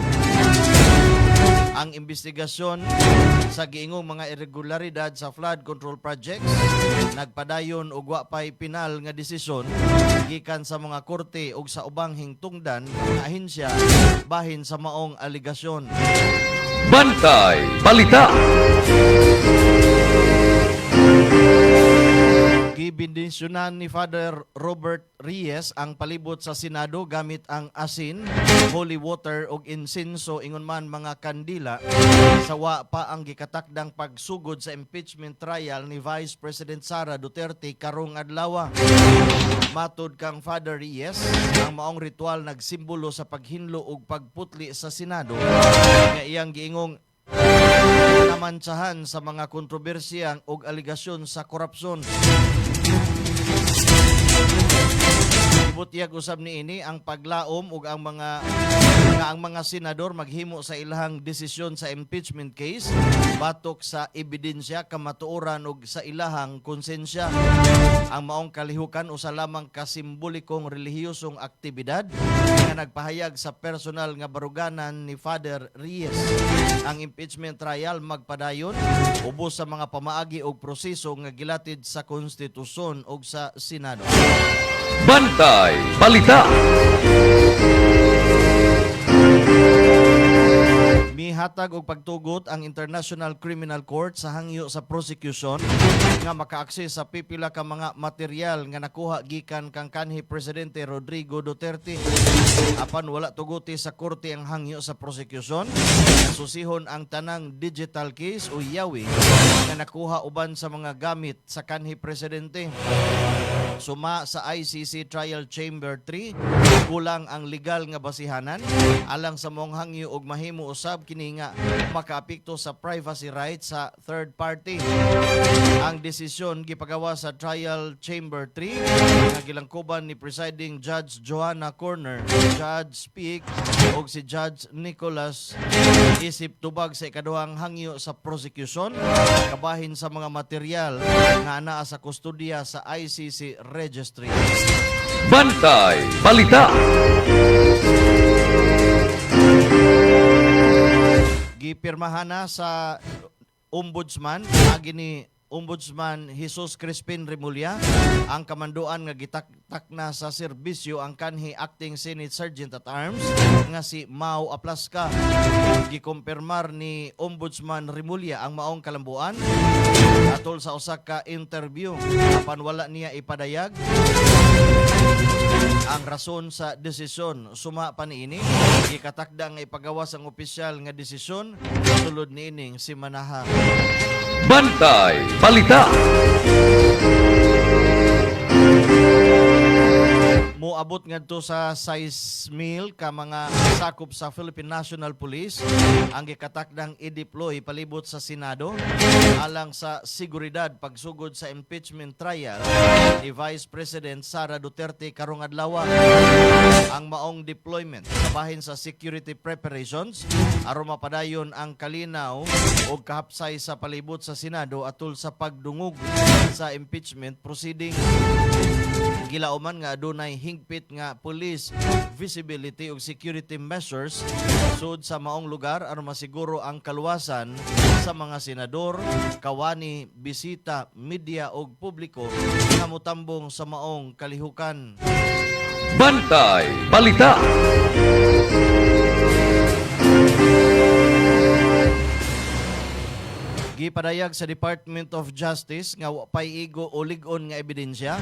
Ang investigasyon sa giingong mga irregularidad sa flood control projects nagpadayon og wa pay pinal nga desisyon gikan sa mga korte ug sa ubang hingtungdan nga ahensya bahin sa maong aligasyon. Bantay Balita. Gibindisyonan ni Father Robert Reyes ang palibot sa Senado gamit ang asin, holy water ug insenso ingon man mga kandila sa wa pa ang gikatakdang pagsugod sa impeachment trial ni Vice President Sara Duterte karong adlaw. Matud kang Father Reyes, ang maong ritual nagsimbolo sa paghinlo ug pagputli sa Senado nga iyang giingong namantsahan sa mga kontrobersiya ug aligasyon sa korupsyon. Butyag usab niini ang paglaom ug ang mga senador maghimo sa ilahang desisyon sa impeachment case batok sa ebidensya, kamatuoran ug sa ilahang konsensya. Ang maong kalihukan usa lamang kasimbolikong relihiyosong aktibidad nga nagpahayag sa personal nga baruganan ni Father Reyes. Ang impeachment trial magpadayon ubos sa mga pamaagi ug proseso nga gilatid sa konstitusyon ug sa Senado. Bantay Balita. Mihatag og pagtugot ang International Criminal Court sa hangyo sa prosecution nga maka-access sa pipila ka mga material nga nakuha gikan kang kanhi Presidente Rodrigo Duterte. Apan wala tuguti sa korte ang hangyo sa prosecution, susihon ang tanang digital case o yawi nga nakuha uban sa mga gamit sa kanhi Presidente. Suma sa ICC Trial Chamber 3, kulang ang legal nga basihanan alang sa mong hangyo og mahimo usab kini nga makaapekto sa privacy rights sa third party. Ang desisyon gipagawa sa Trial Chamber 3 nga gilangkuban ni presiding Judge Joanna Corner, Judge Speak ug si Judge Nicholas isip tubag sa ikaduhang hangyo sa prosecution kabahin sa mga material nga anaa sa kustodiya sa ICC registry. Bantay Balita. Gipirmahan na sa Ombudsman agi ni Ombudsman Jesus Crispin Remulla ang kamanduan nga gitaktak na sa serbisyo ang kanhi Acting Senate Sergeant at Arms nga si Mau Aplaska. Gikumpirmar ni Ombudsman Remulla ang maong kalambuan atol sa usa ka interview apan wala niya ipadayag ang rason sa desisyon. Suma pa niini gikatakda nga ipagawas ang opisyal nga desisyon sulod niining si Manaha. Bantay Balita. Moabot ngadto sa 6,000 ka mga sakop sa Philippine National Police ang gikatakdang i-deploy palibot sa Senado alang sa seguridad pagsugod sa impeachment trial ni Vice President Sara Duterte karong adlaw. Ang maong deployment kabahin sa security preparations aron mapadayon ang kalinaw o kahapsay sa palibot sa Senado atol sa pagdungog sa impeachment proceeding. Gilauman nga adunay hingpit nga police visibility ug security measures sud sa maong lugar aron masiguro ang kaluwasan sa mga senador, kawani, bisita, media ug publiko nga motambong sa maong kalihukan. Bantay Balita. Gipadayag sa Department of Justice nga wa pay igo o lig-on nga ebidensya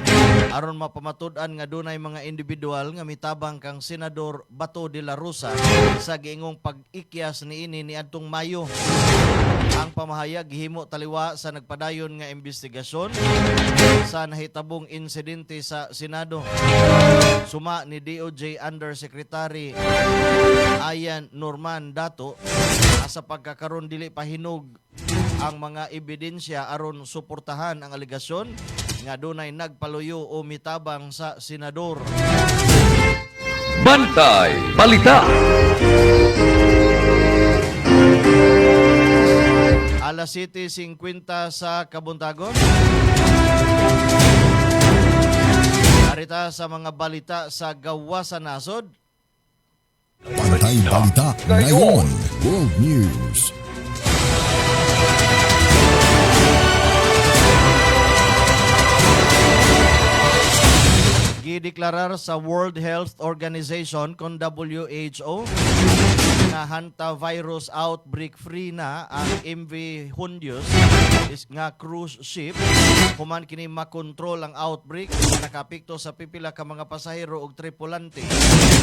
aron mapamatud-an nga dunay mga individual nga mitabang kang Senador Bato de la Rosa sa giingong pag-ikyas niini niadtong Mayo. Ang pamahayag gihimo taliwa sa nagpadayon nga investigasyon sa nahitabong insidente sa Senado. Suma ni DOJ Undersecretary Ayan Norman Dato sa pagkakaroon dili pahinog ang mga ebidensya aron suportahan ang aligasyon nga dunay nagpaluyo o mitabang sa senador. Bantay Balita. Alas 7:50 sa Kabuntagon. Arita sa mga balita sa Gawasan Nasod. Bantay Balita ngayon. World News. Gideklarar sa World Health Organization kon WHO nga hantavirus outbreak free na ang MV Hondius is nga cruise ship human kini makontrol ang outbreak nga nakapikto sa pipila ka mga pasahero ug tripulante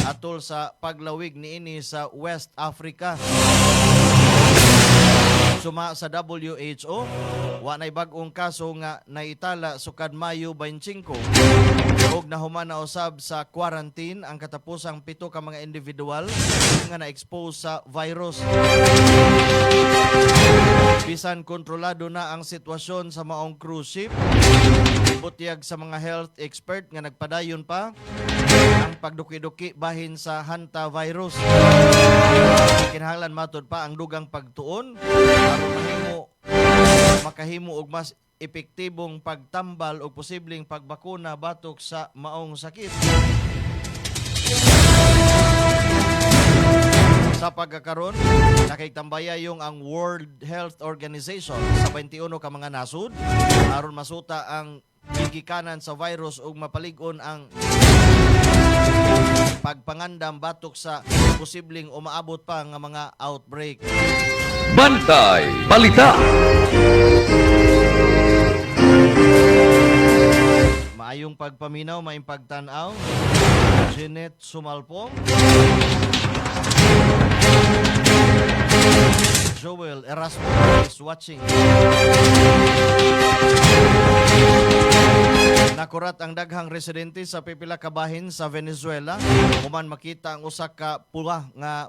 atol sa paglawig niini sa West Africa. Suma sa WHO, wa nay bag-ong kaso nga naitala sukad Mayo 25 ug nahuman na usab sa quarantine ang katapusang 7 ka mga individual nga na-expose sa virus. Bisan kontrolado na ang sitwasyon sa maong cruise ship, butyag sa mga health expert nga nagpadayon pa ang pagduki-duki bahin sa hantavirus. Kinahanglan matod pa ang dugang pagtuon aron makahimo og mas epektibong pagtambal o posibleng pagbakuna batok sa maong sakit. Sa pagkakaroon, nakikitambaya yung ang World Health Organization sa 21 ka mga nasud aron masuta ang gigikanan sa virus ug mapalig-on ang pagpangandam batok sa posibleng umaabot pa nga mga outbreak. Bantay Balita. Maayong pagpaminaw, maayong pagtanaw. Jeanette Sumalpong. Joel Erasmo is watching. Nakurat ang daghang residente sa pipila ka bahin sa Venezuela human makita ang usa ka pula nga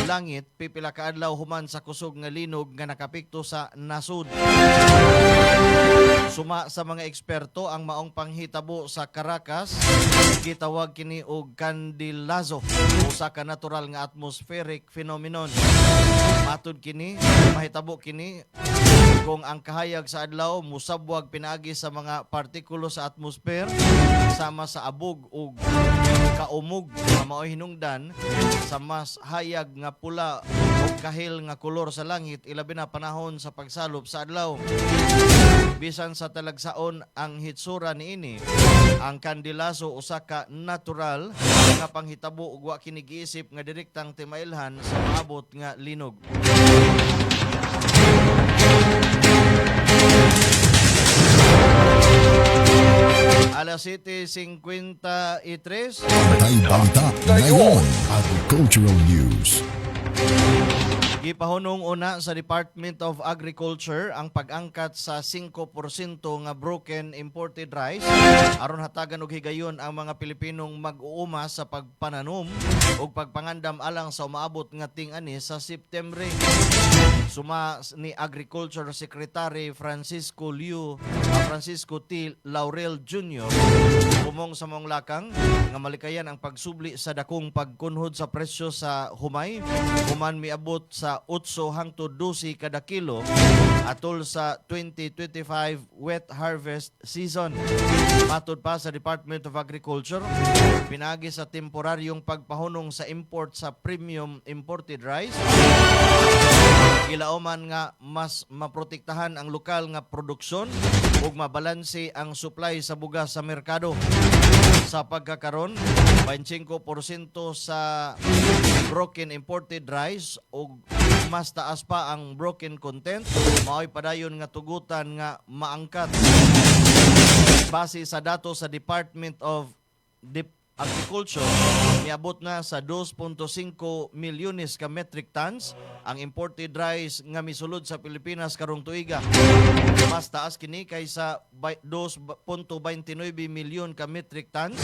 langit pipila ka adlaw human sa kusog nga linog nga nakapikto sa nasud. Suma sa mga eksperto ang maong panghitabo sa Caracas gitawag kini og candilazo, usa ka natural nga atmospheric phenomenon. Matud kini mahitabo kini kung ang kahayag sa adlaw musabwag pinaagi sa mga partikulo sa atmosphere sama sa abog ug kaumog nga mao'y hinungdan sa mas hayag nga pula ug kahil nga kolor sa langit ilabi na panahon sa pagsalop sa adlaw. Bisan sa talagsaon ang hitsura niini, ang candilazo usa ka natural nga panghitabo ug wa kini giisip nga direktang timailhan sa maabot nga linog. Alas 7:53. Bantay Balita ngayon. Agricultural News. Gipahunong una sa Department of Agriculture ang pag-angkat sa 5% nga broken imported rice aron hatagan og higayon ang mga Pilipinong mag-uuma sa pagpananom ug pagpangandam alang sa umaabot nga ting-ani sa September. Suma ni Agriculture Secretary Francisco T. Laurel Jr. Kumong sa mong lakang nga malikayan ang pagsubli sa dakong pagkunhod sa presyo sa humay human miabot sa 8 hangtod 12 kada kilo atol sa 2025 wet harvest season. Matod pa sa Department of Agriculture, pinagi sa temporaryong pagpahunong sa import sa premium imported rice, ilauman nga mas maprotektahan ang lokal nga produksyon ug mabalanse ang supply sa bugas sa merkado. Sa pagkakaron, 25% sa broken imported rice ug mas taas pa ang broken content, mao'y padayon nga tugutan nga maangkat. Base sa datos sa Department of Agriculture, niabot na sa 2.5 milyones ka metric tons ang imported rice nga misulod sa Pilipinas karong tuiga. Mas taas kini kaysa 2.29 milyon ka metric tons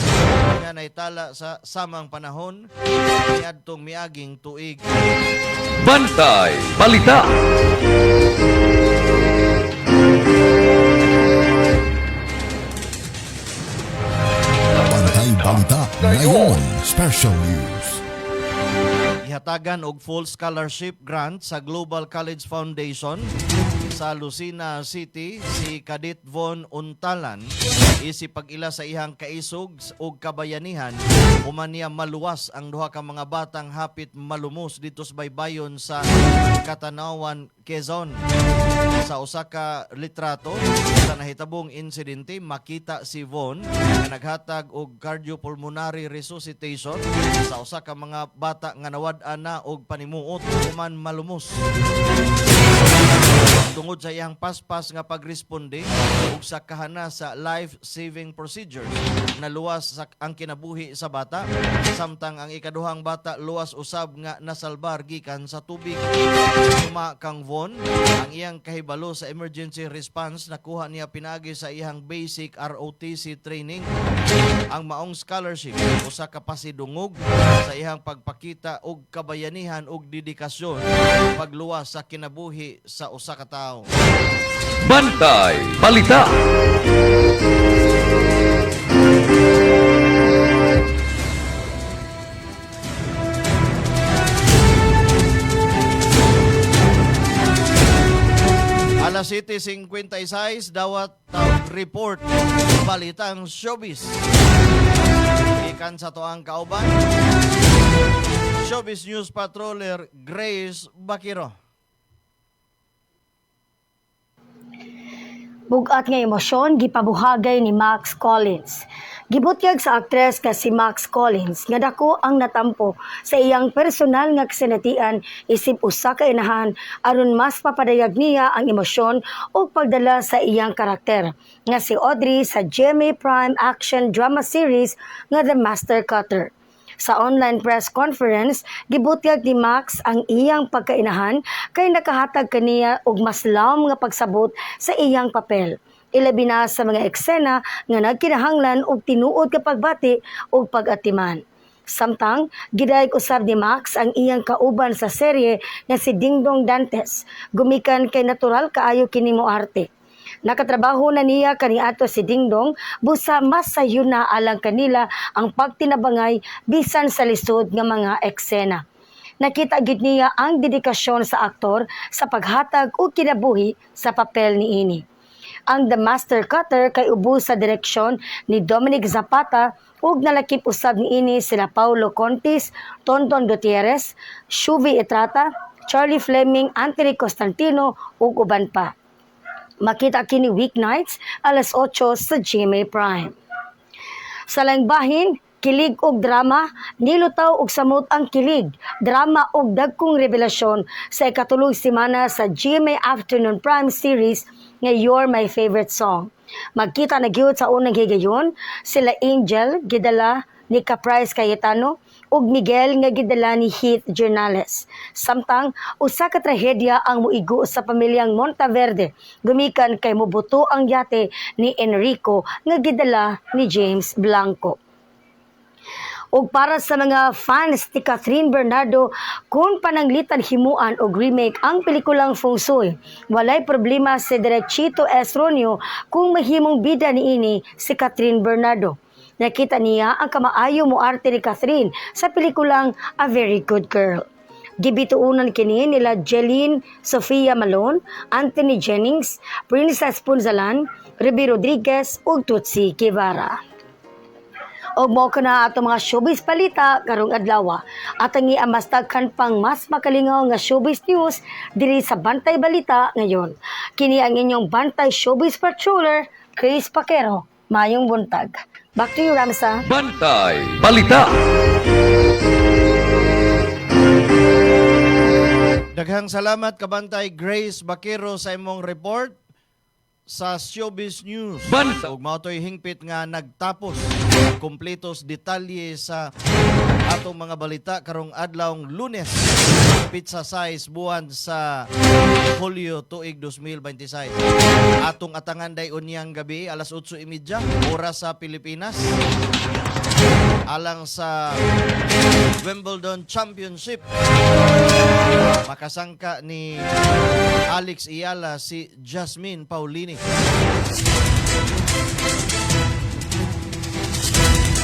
nga naitala sa samang panahon niadtong miaging tuig. Bantay Balita. Bantay Balita ngayon. Special News. Ihatagan og full scholarship grant sa Global College Foundation sa Lucena City, si Kadit Von Untalan, isip pag-ila sa ihang kaisog o kabayanihan, human niya maluwas ang duha ka mga batang hapit malumos dito sa baybayon sa Katanawan, Quezon. Sa usa ka litrato sa nahitabong insidente, makita si Von na naghatag og cardiopulmonary resuscitation sa usa ka mga bata nga nawad-an na og panimuot human malumos. Tungod sa iyang paspas nga pagresponde ug sa kahana sa life-saving procedures, naluwas ang kinabuhi sa bata, samtang ang ikaduhang bata luwas usab nga nasalbar gikan sa tubig. Suma kang Von, ang iyang kahibalo sa emergency response nakuha niya pinagi sa iyang basic ROTC training. Ang maong scholarship usa ka pasidungog sa iyang pagpakita og kabayanihan ug dedikasyon pagluwas sa kinabuhi sa usa ka tawo. Bantay Balita. Alas 7:56 dawat report balitang showbiz. Ikan sa toang kauban, Showbiz News Patroller Grace Bakiro. Bugat nga emosyon gipabuhagay ni Max Collins. Gibutyag sa aktres nga si Max Collins nga dako ang natampo sa iyang personal nga kasinatian isip usa ka inahan aron mas papadayag niya ang emosyon o pagdala sa iyang karakter nga si Audrey sa GMA Prime action drama series nga The Master Cutter. Sa online press conference, gibutyag ni Max ang iyang pagkainahan kay nakahatag kaniya og mas lawom nga pagsabot sa iyang papel. Ilabi na sa mga eksena nga nagkinahanglan og tinuod ka pagbati og pag-atiman. Samtang gidayeg usab ni Max ang iyang kauban sa serye nga si Dingdong Dantes, gumikan kay natural kaayo kini moarte. Nakatrabaho na niya kaniadto si Dingdong, busa mas sayo na alang kanila ang pagtinabangay bisan sa lisod nga mga eksena. Nakita gid niya ang dedikasyon sa aktor sa paghatag og kinabuhi sa papel niini. Ang The Master Cutter kay ubos sa direksyon ni Dominic Zapata ug nalakip usab niini sila Paulo Contis, Tonton Gutierrez, Shuvi Etrata, Charlie Fleming, Anthony Constantino ug uban pa. Makita kini weeknights alas 8 sa GMA Prime. Sa langbahin, kilig og drama, nilutaw og samot ang kilig, drama og dagkong revelasyon sa ikatulong semana sa GMA Afternoon Prime series nga You're My Favorite Song. Magkita na gyud sa unang higayon sila Angel gidala ni Caprice Cayetano ug Miguel nga gidala ni Heath Jornales. Samtang usa ka trahedya ang muigo sa pamilyang Monteverde, gumikan kay mubuto ang yate ni Enrico nga gidala ni James Blanco. Og para sa mga fans ni Catherine Bernardo, kung pananglitan himuan og remake ang pelikulang Feng Shui, walay problema si Direk Chito Estronio kung mahimong bida niini si Catherine Bernardo. Nakita niya ang kamaayo mo arte ni Catherine sa pelikulang A Very Good Girl. Gibituunan kini nila Jeline Sofia Malone, Anthony Jennings, Princess Punzalan, Ruby Rodriguez ug Tutsi Guevara. Og mo kana ato mga showbiz palita karong adlaw. At ang iamastagkan pang mas makalingaw nga showbiz news diri sa Bantay Balita ngayon. Kini ang inyong Bantay Showbiz Patroller, Chris Paquero. Mayong buntag. Back to you, Ramsa. Bantay Balita. Daghang salamat kabantay Grace Bakiro sa imong report sa Showbiz News. Ug mao toy hingpit nga nagtapos kompletos detalye sa atong mga balita karong adlawng Lunes, pizza size buwan sa Hulyo tuig 2026. Atong atangan day unyang gabi alas 8:30 oras sa Pilipinas. Alang sa Wimbledon Championship, makasangka ni Alex Iyala si Jasmine Paulini.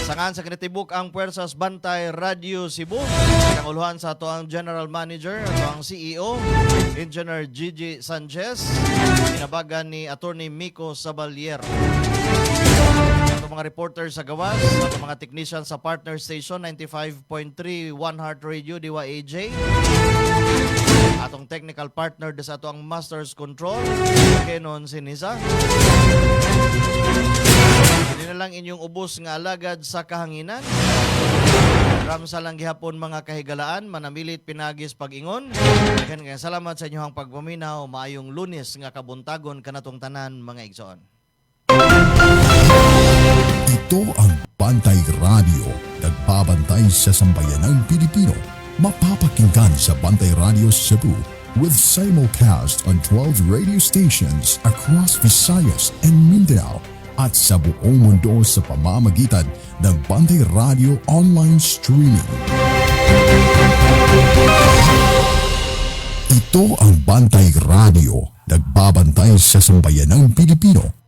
Sangan sa kinitibuk ang Puwersas Bantay Radio Cebu. Pinanguluhan sa ato ang General Manager, ato ang CEO, Engineer Gigi Sanchez, pinabagan ni Attorney Miko Sabalier. Ato mga reporter sa gawas, ato mga technician sa partner station 95.3 One Heart Radio DYAJ. Atong technical partner sa ato ang Masters Control, Kenon Sinisa. Hindi na lang inyong ubos nga alagad sa kahanginan. Ramsa lang gihapon mga kahigalaan, manamilit pinagis pag-ingon. Kaya salamat sa inyong pagpaminaw, maayong Lunes nga kabuntagon kanatong tanan mga igsoon. Ito ang Bantay Radio, nagbabantay sa sambayanang Pilipino. Mapapakinggan sa Bantay Radio Cebu with simulcast on 12 radio stations across Visayas and Mindanao at sa buong mundo sa pamamagitan ng Bantay Radio online streaming. Ito ang Bantay Radio, nagbabantay sa sambayanang Pilipino.